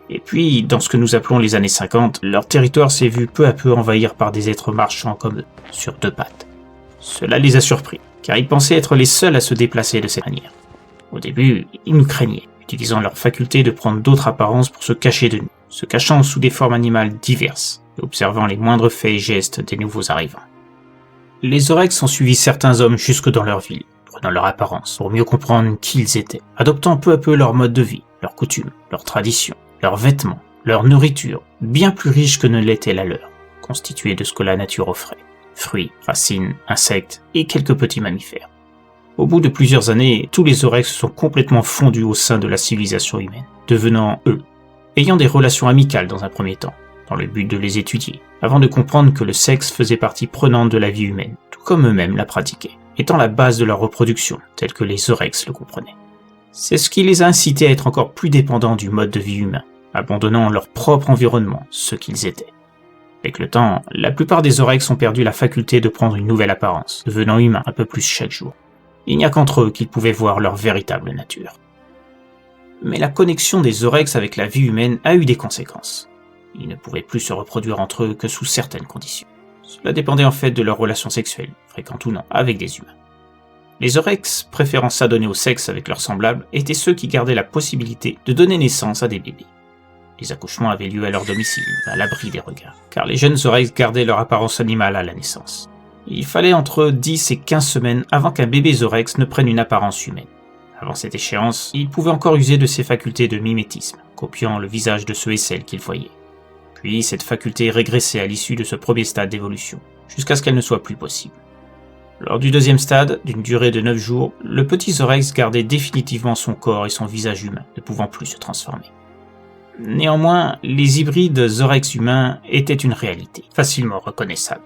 Et puis, dans ce que nous appelons les années 50, leur territoire s'est vu peu à peu envahir par des êtres marchant comme eux, sur deux pattes. Cela les a surpris, car ils pensaient être les seuls à se déplacer de cette manière. Au début, ils nous craignaient, utilisant leur faculté de prendre d'autres apparences pour se cacher de nous, se cachant sous des formes animales diverses, et observant les moindres faits et gestes des nouveaux arrivants. Les Orex ont suivi certains hommes jusque dans leur ville, prenant leur apparence pour mieux comprendre qui ils étaient, adoptant peu à peu leur mode de vie, leurs coutumes, leurs traditions, leurs vêtements, leur nourriture, bien plus riche que ne l'était la leur, constituée de ce que la nature offrait, fruits, racines, insectes et quelques petits mammifères. Au bout de plusieurs années, tous les Orex se sont complètement fondus au sein de la civilisation humaine, devenant eux, ayant des relations amicales dans un premier temps, dans le but de les étudier, avant de comprendre que le sexe faisait partie prenante de la vie humaine, tout comme eux-mêmes la pratiquaient, étant la base de leur reproduction, tel que les Orex le comprenaient. C'est ce qui les a incités à être encore plus dépendants du mode de vie humain, abandonnant leur propre environnement, ce qu'ils étaient. Avec le temps, la plupart des Orex ont perdu la faculté de prendre une nouvelle apparence, devenant humains un peu plus chaque jour. Il n'y a qu'entre eux qu'ils pouvaient voir leur véritable nature. Mais la connexion des Orex avec la vie humaine a eu des conséquences. Ils ne pouvaient plus se reproduire entre eux que sous certaines conditions. Cela dépendait en fait de leurs relations sexuelles, fréquentes ou non, avec des humains. Les Orex, préférant s'adonner au sexe avec leurs semblables, étaient ceux qui gardaient la possibilité de donner naissance à des bébés. Les accouchements avaient lieu à leur domicile, à l'abri des regards, car les jeunes Orex gardaient leur apparence animale à la naissance. Il fallait entre 10 et 15 semaines avant qu'un bébé Zorex ne prenne une apparence humaine. Avant cette échéance, il pouvait encore user de ses facultés de mimétisme, copiant le visage de ceux et celles qu'il voyait. Puis cette faculté régressait à l'issue de ce premier stade d'évolution, jusqu'à ce qu'elle ne soit plus possible. Lors du deuxième stade, d'une durée de 9 jours, le petit Zorex gardait définitivement son corps et son visage humain, ne pouvant plus se transformer. Néanmoins, les hybrides Zorex humains étaient une réalité, facilement reconnaissable.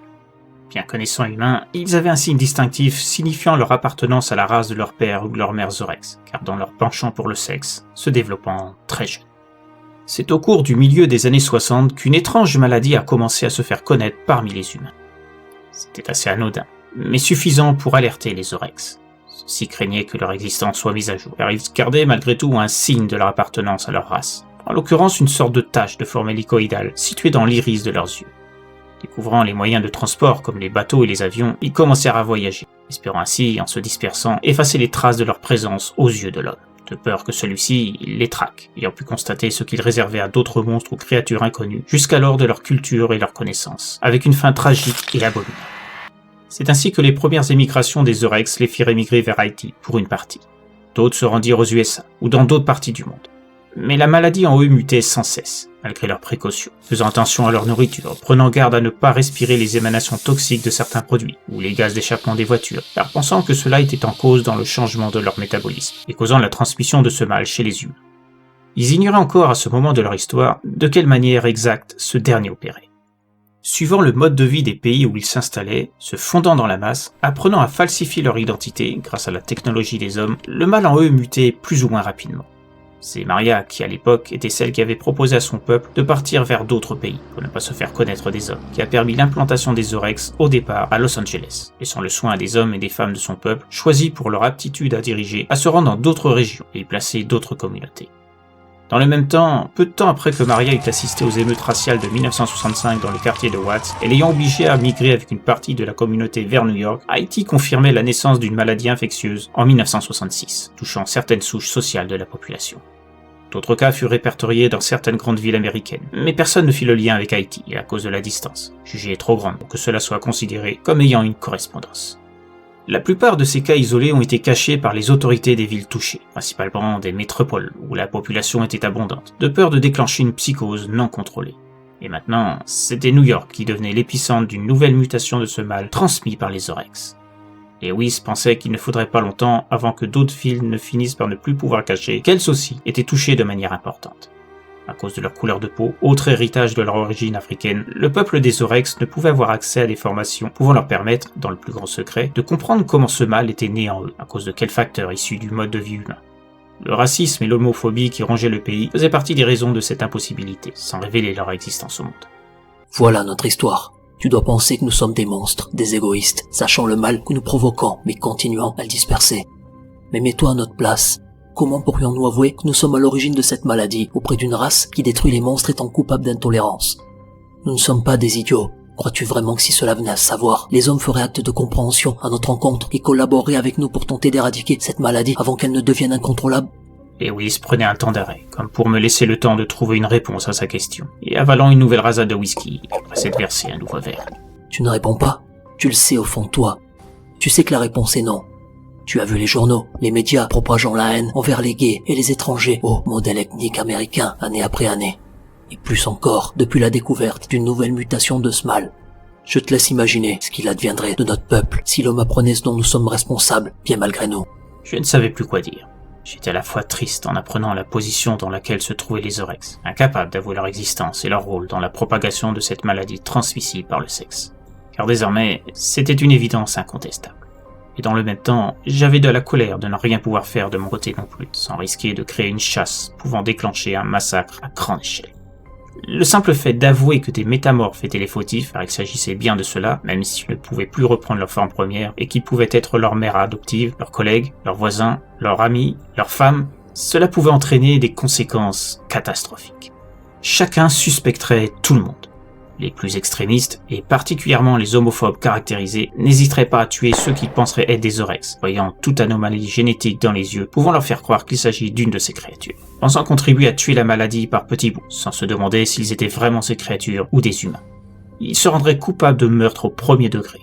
Bien que naissant humains, ils avaient un signe distinctif signifiant leur appartenance à la race de leur père ou de leur mère Zorex, car dans leur penchant pour le sexe, se développant très jeune. C'est au cours du milieu des années 60 qu'une étrange maladie a commencé à se faire connaître parmi les humains. C'était assez anodin, mais suffisant pour alerter les Zorex. Ceux-ci craignaient que leur existence soit mise à jour, car ils gardaient malgré tout un signe de leur appartenance à leur race, en l'occurrence une sorte de tache de forme hélicoïdale située dans l'iris de leurs yeux. Découvrant les moyens de transport comme les bateaux et les avions, ils commencèrent à voyager, espérant ainsi, en se dispersant, effacer les traces de leur présence aux yeux de l'homme, de peur que celui-ci les traque, ayant pu constater ce qu'ils réservaient à d'autres monstres ou créatures inconnues, jusqu'alors de leur culture et leur connaissance, avec une fin tragique et abominable. C'est ainsi que les premières émigrations des Zorex les firent émigrer vers Haïti, pour une partie. D'autres se rendirent aux USA, ou dans d'autres parties du monde. Mais la maladie en eux mutait sans cesse, malgré leurs précautions, faisant attention à leur nourriture, prenant garde à ne pas respirer les émanations toxiques de certains produits, ou les gaz d'échappement des voitures, car pensant que cela était en cause dans le changement de leur métabolisme, et causant la transmission de ce mal chez les humains. Ils ignoraient encore à ce moment de leur histoire de quelle manière exacte ce dernier opérait. Suivant le mode de vie des pays où ils s'installaient, se fondant dans la masse, apprenant à falsifier leur identité grâce à la technologie des hommes, le mal en eux mutait plus ou moins rapidement. C'est Maria qui, à l'époque, était celle qui avait proposé à son peuple de partir vers d'autres pays pour ne pas se faire connaître des hommes, qui a permis l'implantation des Zorex au départ à Los Angeles, laissant le soin à des hommes et des femmes de son peuple, choisis pour leur aptitude à diriger, à se rendre dans d'autres régions et y placer d'autres communautés. Dans le même temps, peu de temps après que Maria eut assisté aux émeutes raciales de 1965 dans le quartier de Watts, et l'ayant obligée à migrer avec une partie de la communauté vers New York, Haïti confirmait la naissance d'une maladie infectieuse en 1966, touchant certaines souches sociales de la population. D'autres cas furent répertoriés dans certaines grandes villes américaines, mais personne ne fit le lien avec Haïti à cause de la distance, jugée trop grande pour que cela soit considéré comme ayant une correspondance. La plupart de ces cas isolés ont été cachés par les autorités des villes touchées, principalement des métropoles où la population était abondante, de peur de déclencher une psychose non contrôlée. Et maintenant, c'était New York qui devenait l'épicentre d'une nouvelle mutation de ce mal transmis par les Zorex. Lewis pensait qu'il ne faudrait pas longtemps avant que d'autres villes ne finissent par ne plus pouvoir cacher qu'elles aussi étaient touchées de manière importante. À cause de leur couleur de peau, autre héritage de leur origine africaine, le peuple des Zorex ne pouvait avoir accès à des formations pouvant leur permettre, dans le plus grand secret, de comprendre comment ce mal était né en eux, à cause de quels facteurs issus du mode de vie humain. Le racisme et l'homophobie qui rongeaient le pays faisaient partie des raisons de cette impossibilité, sans révéler leur existence au monde. Voilà notre histoire. Tu dois penser que nous sommes des monstres, des égoïstes, sachant le mal que nous provoquons, mais continuant à le disperser. Mais mets-toi à notre place. Comment pourrions-nous avouer que nous sommes à l'origine de cette maladie, auprès d'une race qui détruit les monstres étant coupable d'intolérance? Nous ne sommes pas des idiots. Crois-tu vraiment que si cela venait à se savoir, les hommes feraient acte de compréhension à notre encontre et collaboreraient avec nous pour tenter d'éradiquer cette maladie avant qu'elle ne devienne incontrôlable? Lewis prenait un temps d'arrêt, comme pour me laisser le temps de trouver une réponse à sa question, et avalant une nouvelle rasade de whisky, il pressait de verser un nouveau verre. Tu ne réponds pas? Tu le sais au fond de toi. Tu sais que la réponse est non. Tu as vu les journaux, les médias propageant la haine envers les gays et les étrangers au modèle ethnique américain année après année. Et plus encore, depuis la découverte d'une nouvelle mutation de ce mal. Je te laisse imaginer ce qu'il adviendrait de notre peuple si l'homme apprenait ce dont nous sommes responsables, bien malgré nous. Je ne savais plus quoi dire. J'étais à la fois triste en apprenant la position dans laquelle se trouvaient les Zorex, incapable d'avouer leur existence et leur rôle dans la propagation de cette maladie transmissible par le sexe. Car désormais, c'était une évidence incontestable. Et dans le même temps, j'avais de la colère de ne rien pouvoir faire de mon côté non plus, sans risquer de créer une chasse pouvant déclencher un massacre à grande échelle. Le simple fait d'avouer que des métamorphes étaient les fautifs, car il s'agissait bien de cela, même s'ils ne pouvaient plus reprendre leur forme première, et qu'ils pouvaient être leur mère adoptive, leurs collègues, leurs voisins, leurs amis, leurs femmes, cela pouvait entraîner des conséquences catastrophiques. Chacun suspecterait tout le monde. Les plus extrémistes, et particulièrement les homophobes caractérisés, n'hésiteraient pas à tuer ceux qu'ils penseraient être des Zorex, voyant toute anomalie génétique dans les yeux, pouvant leur faire croire qu'il s'agit d'une de ces créatures, pensant contribuer à tuer la maladie par petits bouts, sans se demander s'ils étaient vraiment ces créatures ou des humains. Ils se rendraient coupables de meurtre au premier degré.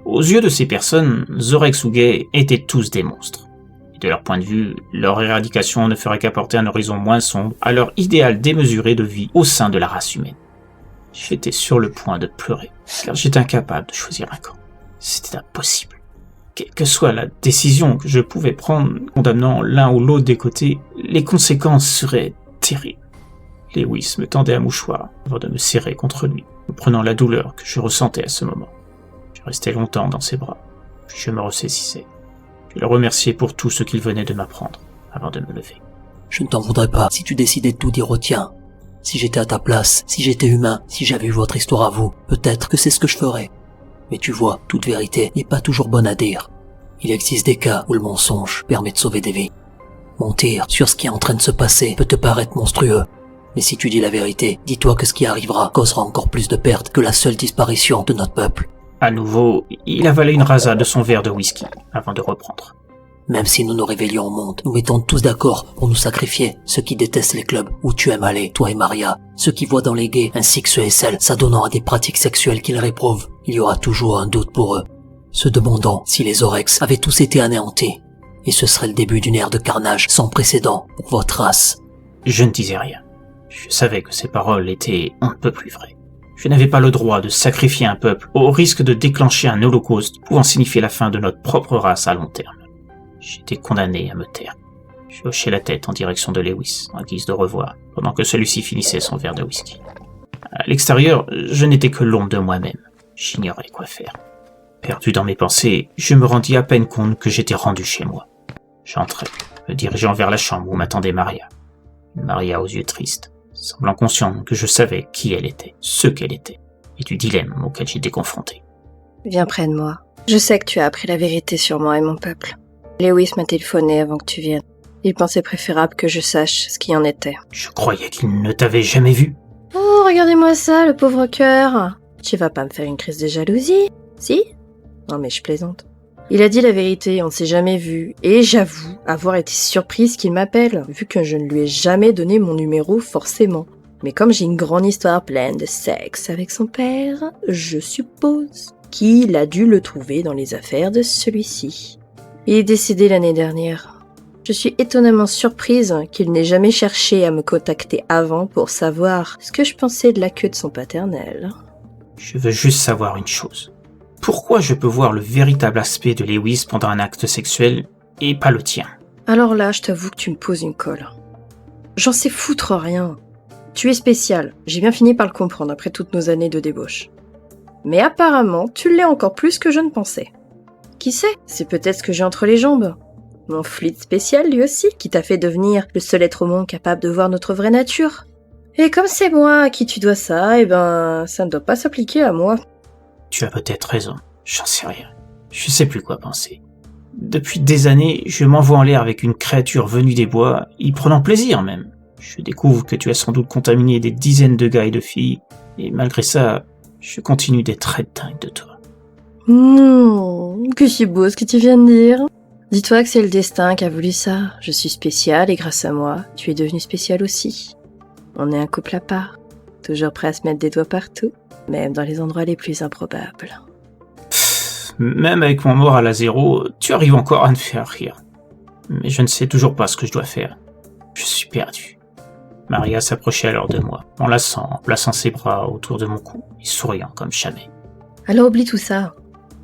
Aux yeux de ces personnes, Zorex ou Gay étaient tous des monstres. Et de leur point de vue, leur éradication ne ferait qu'apporter un horizon moins sombre à leur idéal démesuré de vie au sein de la race humaine. J'étais sur le point de pleurer, car j'étais incapable de choisir un camp. C'était impossible. Quelle que soit la décision que je pouvais prendre, condamnant l'un ou l'autre des côtés, les conséquences seraient terribles. Lewis me tendait un mouchoir avant de me serrer contre lui, comprenant la douleur que je ressentais à ce moment. Je restais longtemps dans ses bras, puis je me ressaisissais. Je le remerciais pour tout ce qu'il venait de m'apprendre, avant de me lever. Je ne t'en voudrais pas si tu décidais de tout dire au tien. Si j'étais à ta place, si j'étais humain, si j'avais eu votre histoire à vous, peut-être que c'est ce que je ferais. Mais tu vois, toute vérité n'est pas toujours bonne à dire. Il existe des cas où le mensonge permet de sauver des vies. Mentir sur ce qui est en train de se passer peut te paraître monstrueux. Mais si tu dis la vérité, dis-toi que ce qui arrivera causera encore plus de pertes que la seule disparition de notre peuple. À nouveau, il avalait une rasade de son verre de whisky, avant de reprendre. Même si nous nous révélions au monde, nous mettons tous d'accord pour nous sacrifier. Ceux qui détestent les clubs où tu aimes aller, toi et Maria. Ceux qui voient dans les gays ainsi que ceux et celles s'adonnant à des pratiques sexuelles qu'ils réprouvent. Il y aura toujours un doute pour eux. Se demandant si les Zorex avaient tous été anéantis. Et ce serait le début d'une ère de carnage sans précédent pour votre race. Je ne disais rien. Je savais que ces paroles étaient on ne peut plus vraies. Je n'avais pas le droit de sacrifier un peuple au risque de déclencher un holocauste pouvant signifier la fin de notre propre race à long terme. J'étais condamné à me taire. Je hochais la tête en direction de Lewis, en guise de revoir, pendant que celui-ci finissait son verre de whisky. À l'extérieur, je n'étais que l'ombre de moi-même. J'ignorais quoi faire. Perdu dans mes pensées, je me rendis à peine compte que j'étais rendu chez moi. J'entrai, me dirigeant vers la chambre où m'attendait Maria. Maria aux yeux tristes, semblant consciente que je savais qui elle était, ce qu'elle était, et du dilemme auquel j'étais confronté. Viens près de moi. Je sais que tu as appris la vérité sur moi et mon peuple. Lewis m'a téléphoné avant que tu viennes. Il pensait préférable que je sache ce qui en était. Je croyais qu'il ne t'avait jamais vu. Oh, regardez-moi ça, le pauvre cœur. Tu vas pas me faire une crise de jalousie, si? Non mais je plaisante. Il a dit la vérité, on ne s'est jamais vu, et j'avoue avoir été surprise qu'il m'appelle, vu que je ne lui ai jamais donné mon numéro forcément. Mais comme j'ai une grande histoire pleine de sexe avec son père, je suppose qu'il a dû le trouver dans les affaires de celui-ci. Il est décédé l'année dernière. Je suis étonnamment surprise qu'il n'ait jamais cherché à me contacter avant pour savoir ce que je pensais de la queue de son paternel. Je veux juste savoir une chose. Pourquoi je peux voir le véritable aspect de Lewis pendant un acte sexuel et pas le tien? Alors là, je t'avoue que tu me poses une colle. J'en sais foutre rien. Tu es spécial, j'ai bien fini par le comprendre après toutes nos années de débauche. Mais apparemment, tu l'es encore plus que je ne pensais. Qui sait, c'est peut-être ce que j'ai entre les jambes. Mon fluide spécial lui aussi, qui t'a fait devenir le seul être au monde capable de voir notre vraie nature. Et comme c'est moi à qui tu dois ça, ça ne doit pas s'appliquer à moi. Tu as peut-être raison, j'en sais rien. Je sais plus quoi penser. Depuis des années, je m'envoie en l'air avec une créature venue des bois, y prenant plaisir même. Je découvre que tu as sans doute contaminé des dizaines de gars et de filles, et malgré ça, je continue d'être très dingue de toi. Que c'est beau ce que tu viens de dire. Dis-toi que c'est le destin qui a voulu ça. Je suis spéciale et grâce à moi, tu es devenu spécial aussi. On est un couple à part, toujours prêt à se mettre des doigts partout, même dans les endroits les plus improbables. Même avec mon mort à la zéro, tu arrives encore à me faire rire. Mais je ne sais toujours pas ce que je dois faire. Je suis perdu. Maria s'approchait alors de moi, m'enlaçant, en plaçant ses bras autour de mon cou et souriant comme jamais. Alors oublie tout ça.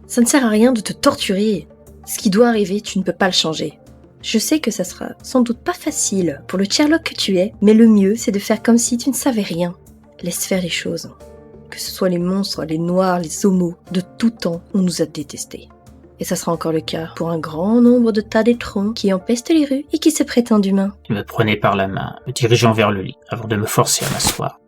Ça ne sert à rien de te torturer. Ce qui doit arriver, tu ne peux pas le changer. Je sais que ça sera sans doute pas facile pour le Sherlock que tu es, mais le mieux, c'est de faire comme si tu ne savais rien. Laisse faire les choses. Que ce soit les monstres, les noirs, les homos, de tout temps, on nous a détestés. Et ça sera encore le cas pour un grand nombre de tas d'étrons qui empestent les rues et qui se prétendent humains. Elle me prenait par la main, me dirigeant vers le lit, avant de me forcer à m'asseoir.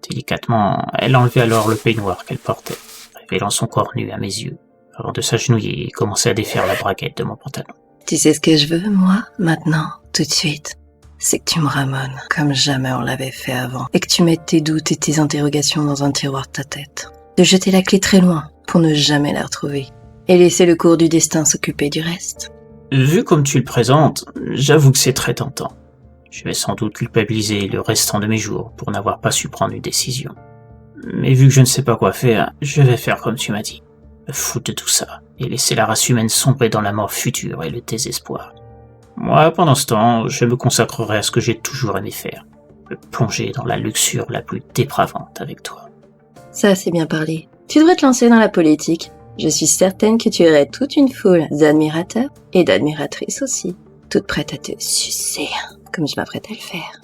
Délicatement, elle enlevait alors le peignoir qu'elle portait, révélant son corps nu à mes yeux, avant de s'agenouiller et commencer à défaire la braguette de mon pantalon. Tu sais ce que je veux, moi, maintenant, tout de suite? C'est que tu me ramones, comme jamais on l'avait fait avant, et que tu mettes tes doutes et tes interrogations dans un tiroir de ta tête. De jeter la clé très loin, pour ne jamais la retrouver, et laisser le cours du destin s'occuper du reste. Vu comme tu le présentes, j'avoue que c'est très tentant. Je vais sans doute culpabiliser le restant de mes jours pour n'avoir pas su prendre une décision. Mais vu que je ne sais pas quoi faire, je vais faire comme tu m'as dit. me foutre de tout ça et laisser la race humaine sombrer dans la mort future et le désespoir. Moi, pendant ce temps, je me consacrerai à ce que j'ai toujours aimé faire, me plonger dans la luxure la plus dépravante avec toi. Ça, c'est bien parlé. Tu devrais te lancer dans la politique. Je suis certaine que tu aurais toute une foule d'admirateurs et d'admiratrices aussi, toutes prêtes à te sucer, comme je m'apprête à le faire.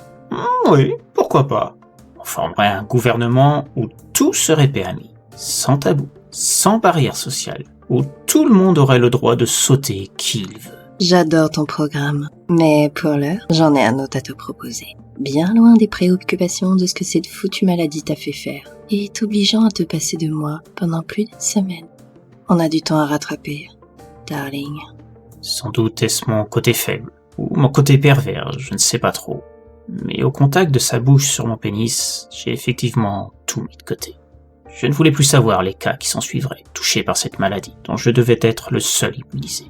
Oui, pourquoi pas. On formerait un gouvernement où tout serait permis, sans tabou, sans barrière sociale, où tout le monde aurait le droit de sauter qui il veut. J'adore ton programme, mais pour l'heure, j'en ai un autre à te proposer. Bien loin des préoccupations de ce que cette foutue maladie t'a fait faire, et t'obligeant à te passer de moi pendant plus d'une semaine. On a du temps à rattraper, darling. Sans doute est-ce mon côté faible, ou mon côté pervers, je ne sais pas trop. Mais au contact de sa bouche sur mon pénis, j'ai effectivement tout mis de côté. Je ne voulais plus savoir les cas qui s'ensuivraient, touchés par cette maladie, dont je devais être le seul immunisé.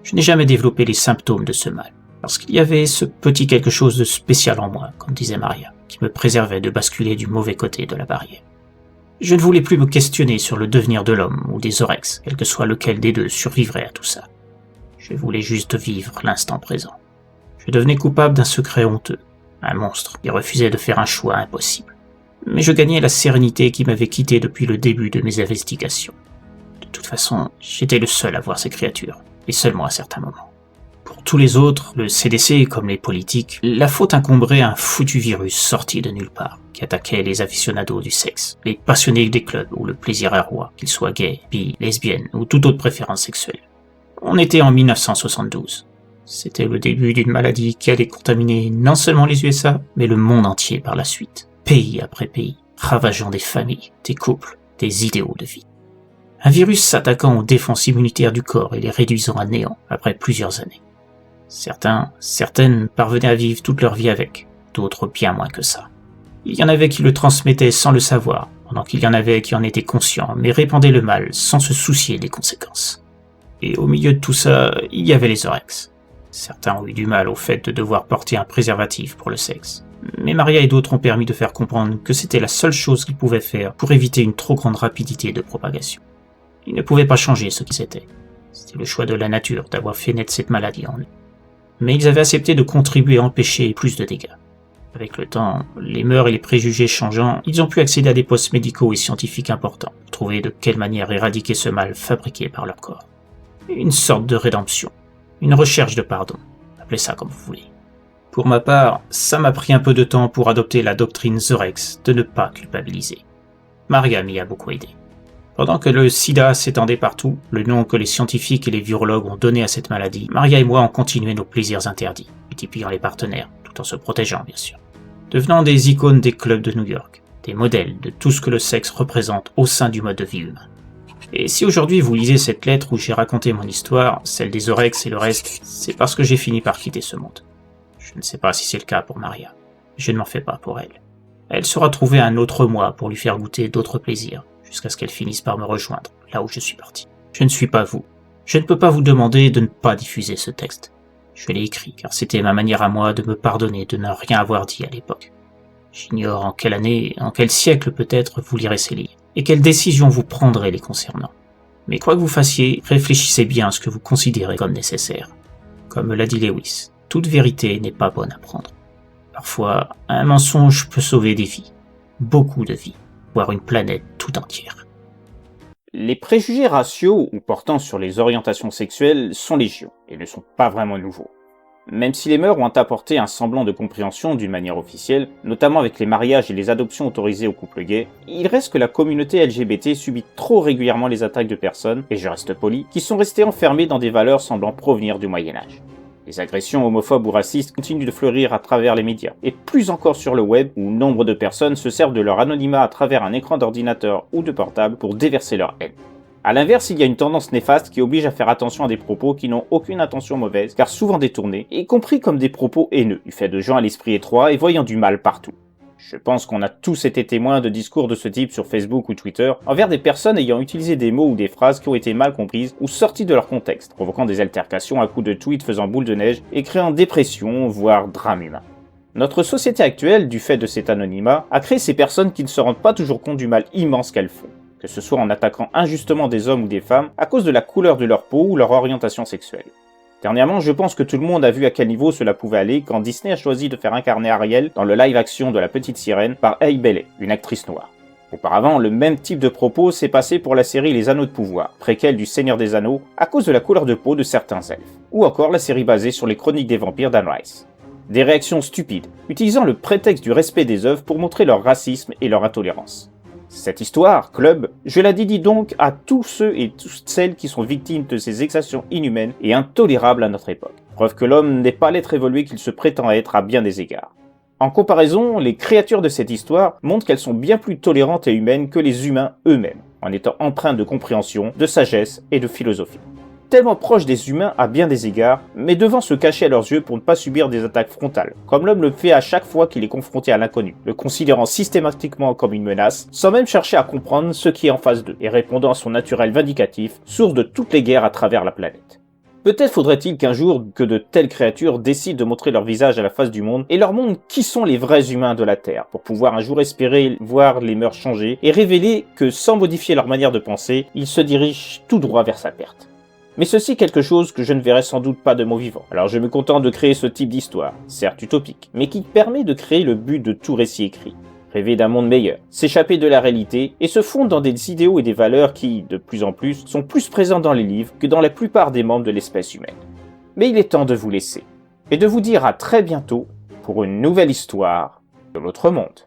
Je n'ai jamais développé les symptômes de ce mal, parce qu'il y avait ce petit quelque chose de spécial en moi, comme disait Maria, qui me préservait de basculer du mauvais côté de la barrière. Je ne voulais plus me questionner sur le devenir de l'homme ou des Orex, quel que soit lequel des deux survivrait à tout ça. Je voulais juste vivre l'instant présent. Je devenais coupable d'un secret honteux, un monstre qui refusait de faire un choix impossible. Mais je gagnais la sérénité qui m'avait quitté depuis le début de mes investigations. De toute façon, j'étais le seul à voir ces créatures, et seulement à certains moments. Pour tous les autres, le CDC comme les politiques, la faute incomberait à un foutu virus sorti de nulle part, qui attaquait les aficionados du sexe, les passionnés des clubs où le plaisir est roi, qu'ils soient gays, bi, lesbiennes ou toute autre préférence sexuelle. On était en 1972. C'était le début d'une maladie qui allait contaminer non seulement les USA, mais le monde entier par la suite, pays après pays, ravageant des familles, des couples, des idéaux de vie. Un virus s'attaquant aux défenses immunitaires du corps et les réduisant à néant après plusieurs années. Certaines parvenaient à vivre toute leur vie avec, d'autres bien moins que ça. Il y en avait qui le transmettaient sans le savoir, pendant qu'il y en avait qui en étaient conscients, mais répandaient le mal sans se soucier des conséquences. Et au milieu de tout ça, il y avait les Orex. Certains ont eu du mal au fait de devoir porter un préservatif pour le sexe. Mais Maria et d'autres ont permis de faire comprendre que c'était la seule chose qu'ils pouvaient faire pour éviter une trop grande rapidité de propagation. Ils ne pouvaient pas changer ce qu'ils étaient. C'était le choix de la nature d'avoir fait naître cette maladie en eux. Mais ils avaient accepté de contribuer à empêcher plus de dégâts. Avec le temps, les mœurs et les préjugés changeant, ils ont pu accéder à des postes médicaux et scientifiques importants pour trouver de quelle manière éradiquer ce mal fabriqué par leur corps. Une sorte de rédemption, une recherche de pardon, appelez ça comme vous voulez. Pour ma part, ça m'a pris un peu de temps pour adopter la doctrine Zorex de ne pas culpabiliser. Maria m'y a beaucoup aidé. Pendant que le sida s'étendait partout, le nom que les scientifiques et les virologues ont donné à cette maladie, Maria et moi ont continué nos plaisirs interdits, multipliant les partenaires, tout en se protégeant bien sûr. Devenant des icônes des clubs de New York, des modèles de tout ce que le sexe représente au sein du mode de vie humain. Et si aujourd'hui vous lisez cette lettre où j'ai raconté mon histoire, celle des Orex et le reste, c'est parce que j'ai fini par quitter ce monde. Je ne sais pas si c'est le cas pour Maria. Je ne m'en fais pas pour elle. Elle saura trouver un autre moi pour lui faire goûter d'autres plaisirs, jusqu'à ce qu'elle finisse par me rejoindre, là où je suis parti. Je ne suis pas vous. Je ne peux pas vous demander de ne pas diffuser ce texte. Je l'ai écrit, car c'était ma manière à moi de me pardonner de ne rien avoir dit à l'époque. J'ignore en quelle année, en quel siècle peut-être vous lirez ces lignes, et quelles décisions vous prendrez les concernant. Mais quoi que vous fassiez, réfléchissez bien à ce que vous considérez comme nécessaire. Comme l'a dit Lewis, toute vérité n'est pas bonne à prendre. Parfois, un mensonge peut sauver des vies, beaucoup de vies, voire une planète tout entière. Les préjugés raciaux ou portant sur les orientations sexuelles sont légion et ne sont pas vraiment nouveaux. Même si les mœurs ont apporté un semblant de compréhension d'une manière officielle, notamment avec les mariages et les adoptions autorisées aux couples gays, il reste que la communauté LGBT subit trop régulièrement les attaques de personnes, et je reste poli, qui sont restées enfermées dans des valeurs semblant provenir du Moyen-Âge. Les agressions homophobes ou racistes continuent de fleurir à travers les médias, et plus encore sur le web, où nombre de personnes se servent de leur anonymat à travers un écran d'ordinateur ou de portable pour déverser leur haine. A l'inverse, il y a une tendance néfaste qui oblige à faire attention à des propos qui n'ont aucune intention mauvaise, car souvent détournés, et compris comme des propos haineux, du fait de gens à l'esprit étroit et voyant du mal partout. Je pense qu'on a tous été témoins de discours de ce type sur Facebook ou Twitter, envers des personnes ayant utilisé des mots ou des phrases qui ont été mal comprises ou sorties de leur contexte, provoquant des altercations à coups de tweets faisant boule de neige et créant dépression, voire drame humain. Notre société actuelle, du fait de cet anonymat, a créé ces personnes qui ne se rendent pas toujours compte du mal immense qu'elles font. que ce soit en attaquant injustement des hommes ou des femmes à cause de la couleur de leur peau ou leur orientation sexuelle. Dernièrement, je pense que tout le monde a vu à quel niveau cela pouvait aller quand Disney a choisi de faire incarner Ariel dans le live-action de La Petite Sirène par Halle Bailey, une actrice noire. Auparavant, le même type de propos s'est passé pour la série Les Anneaux de Pouvoir, préquelle du Seigneur des Anneaux, à cause de la couleur de peau de certains elfes, ou encore la série basée sur les Chroniques des Vampires d'Anne Rice. Des réactions stupides, utilisant le prétexte du respect des œuvres pour montrer leur racisme et leur intolérance. Cette histoire, Club, je la dédie donc à tous ceux et toutes celles qui sont victimes de ces exactions inhumaines et intolérables à notre époque. Preuve que l'homme n'est pas l'être évolué qu'il se prétend être à bien des égards. En comparaison, les créatures de cette histoire montrent qu'elles sont bien plus tolérantes et humaines que les humains eux-mêmes, en étant empreintes de compréhension, de sagesse et de philosophie. Tellement proches des humains à bien des égards, mais devant se cacher à leurs yeux pour ne pas subir des attaques frontales, comme l'homme le fait à chaque fois qu'il est confronté à l'inconnu, le considérant systématiquement comme une menace, sans même chercher à comprendre ce qui est en face d'eux, et répondant à son naturel vindicatif, source de toutes les guerres à travers la planète. Peut-être faudrait-il qu'un jour que de telles créatures décident de montrer leur visage à la face du monde et leur montrent qui sont les vrais humains de la Terre, pour pouvoir un jour espérer voir les mœurs changer et révéler que sans modifier leur manière de penser, ils se dirigent tout droit vers sa perte. Mais ceci est quelque chose que je ne verrai sans doute pas de mon vivant. Alors je me contente de créer ce type d'histoire, certes utopique, mais qui permet de créer le but de tout récit écrit. Rêver d'un monde meilleur, s'échapper de la réalité et se fondre dans des idéaux et des valeurs qui, de plus en plus, sont plus présents dans les livres que dans la plupart des membres de l'espèce humaine. Mais il est temps de vous laisser, et de vous dire à très bientôt pour une nouvelle histoire de l'autre monde.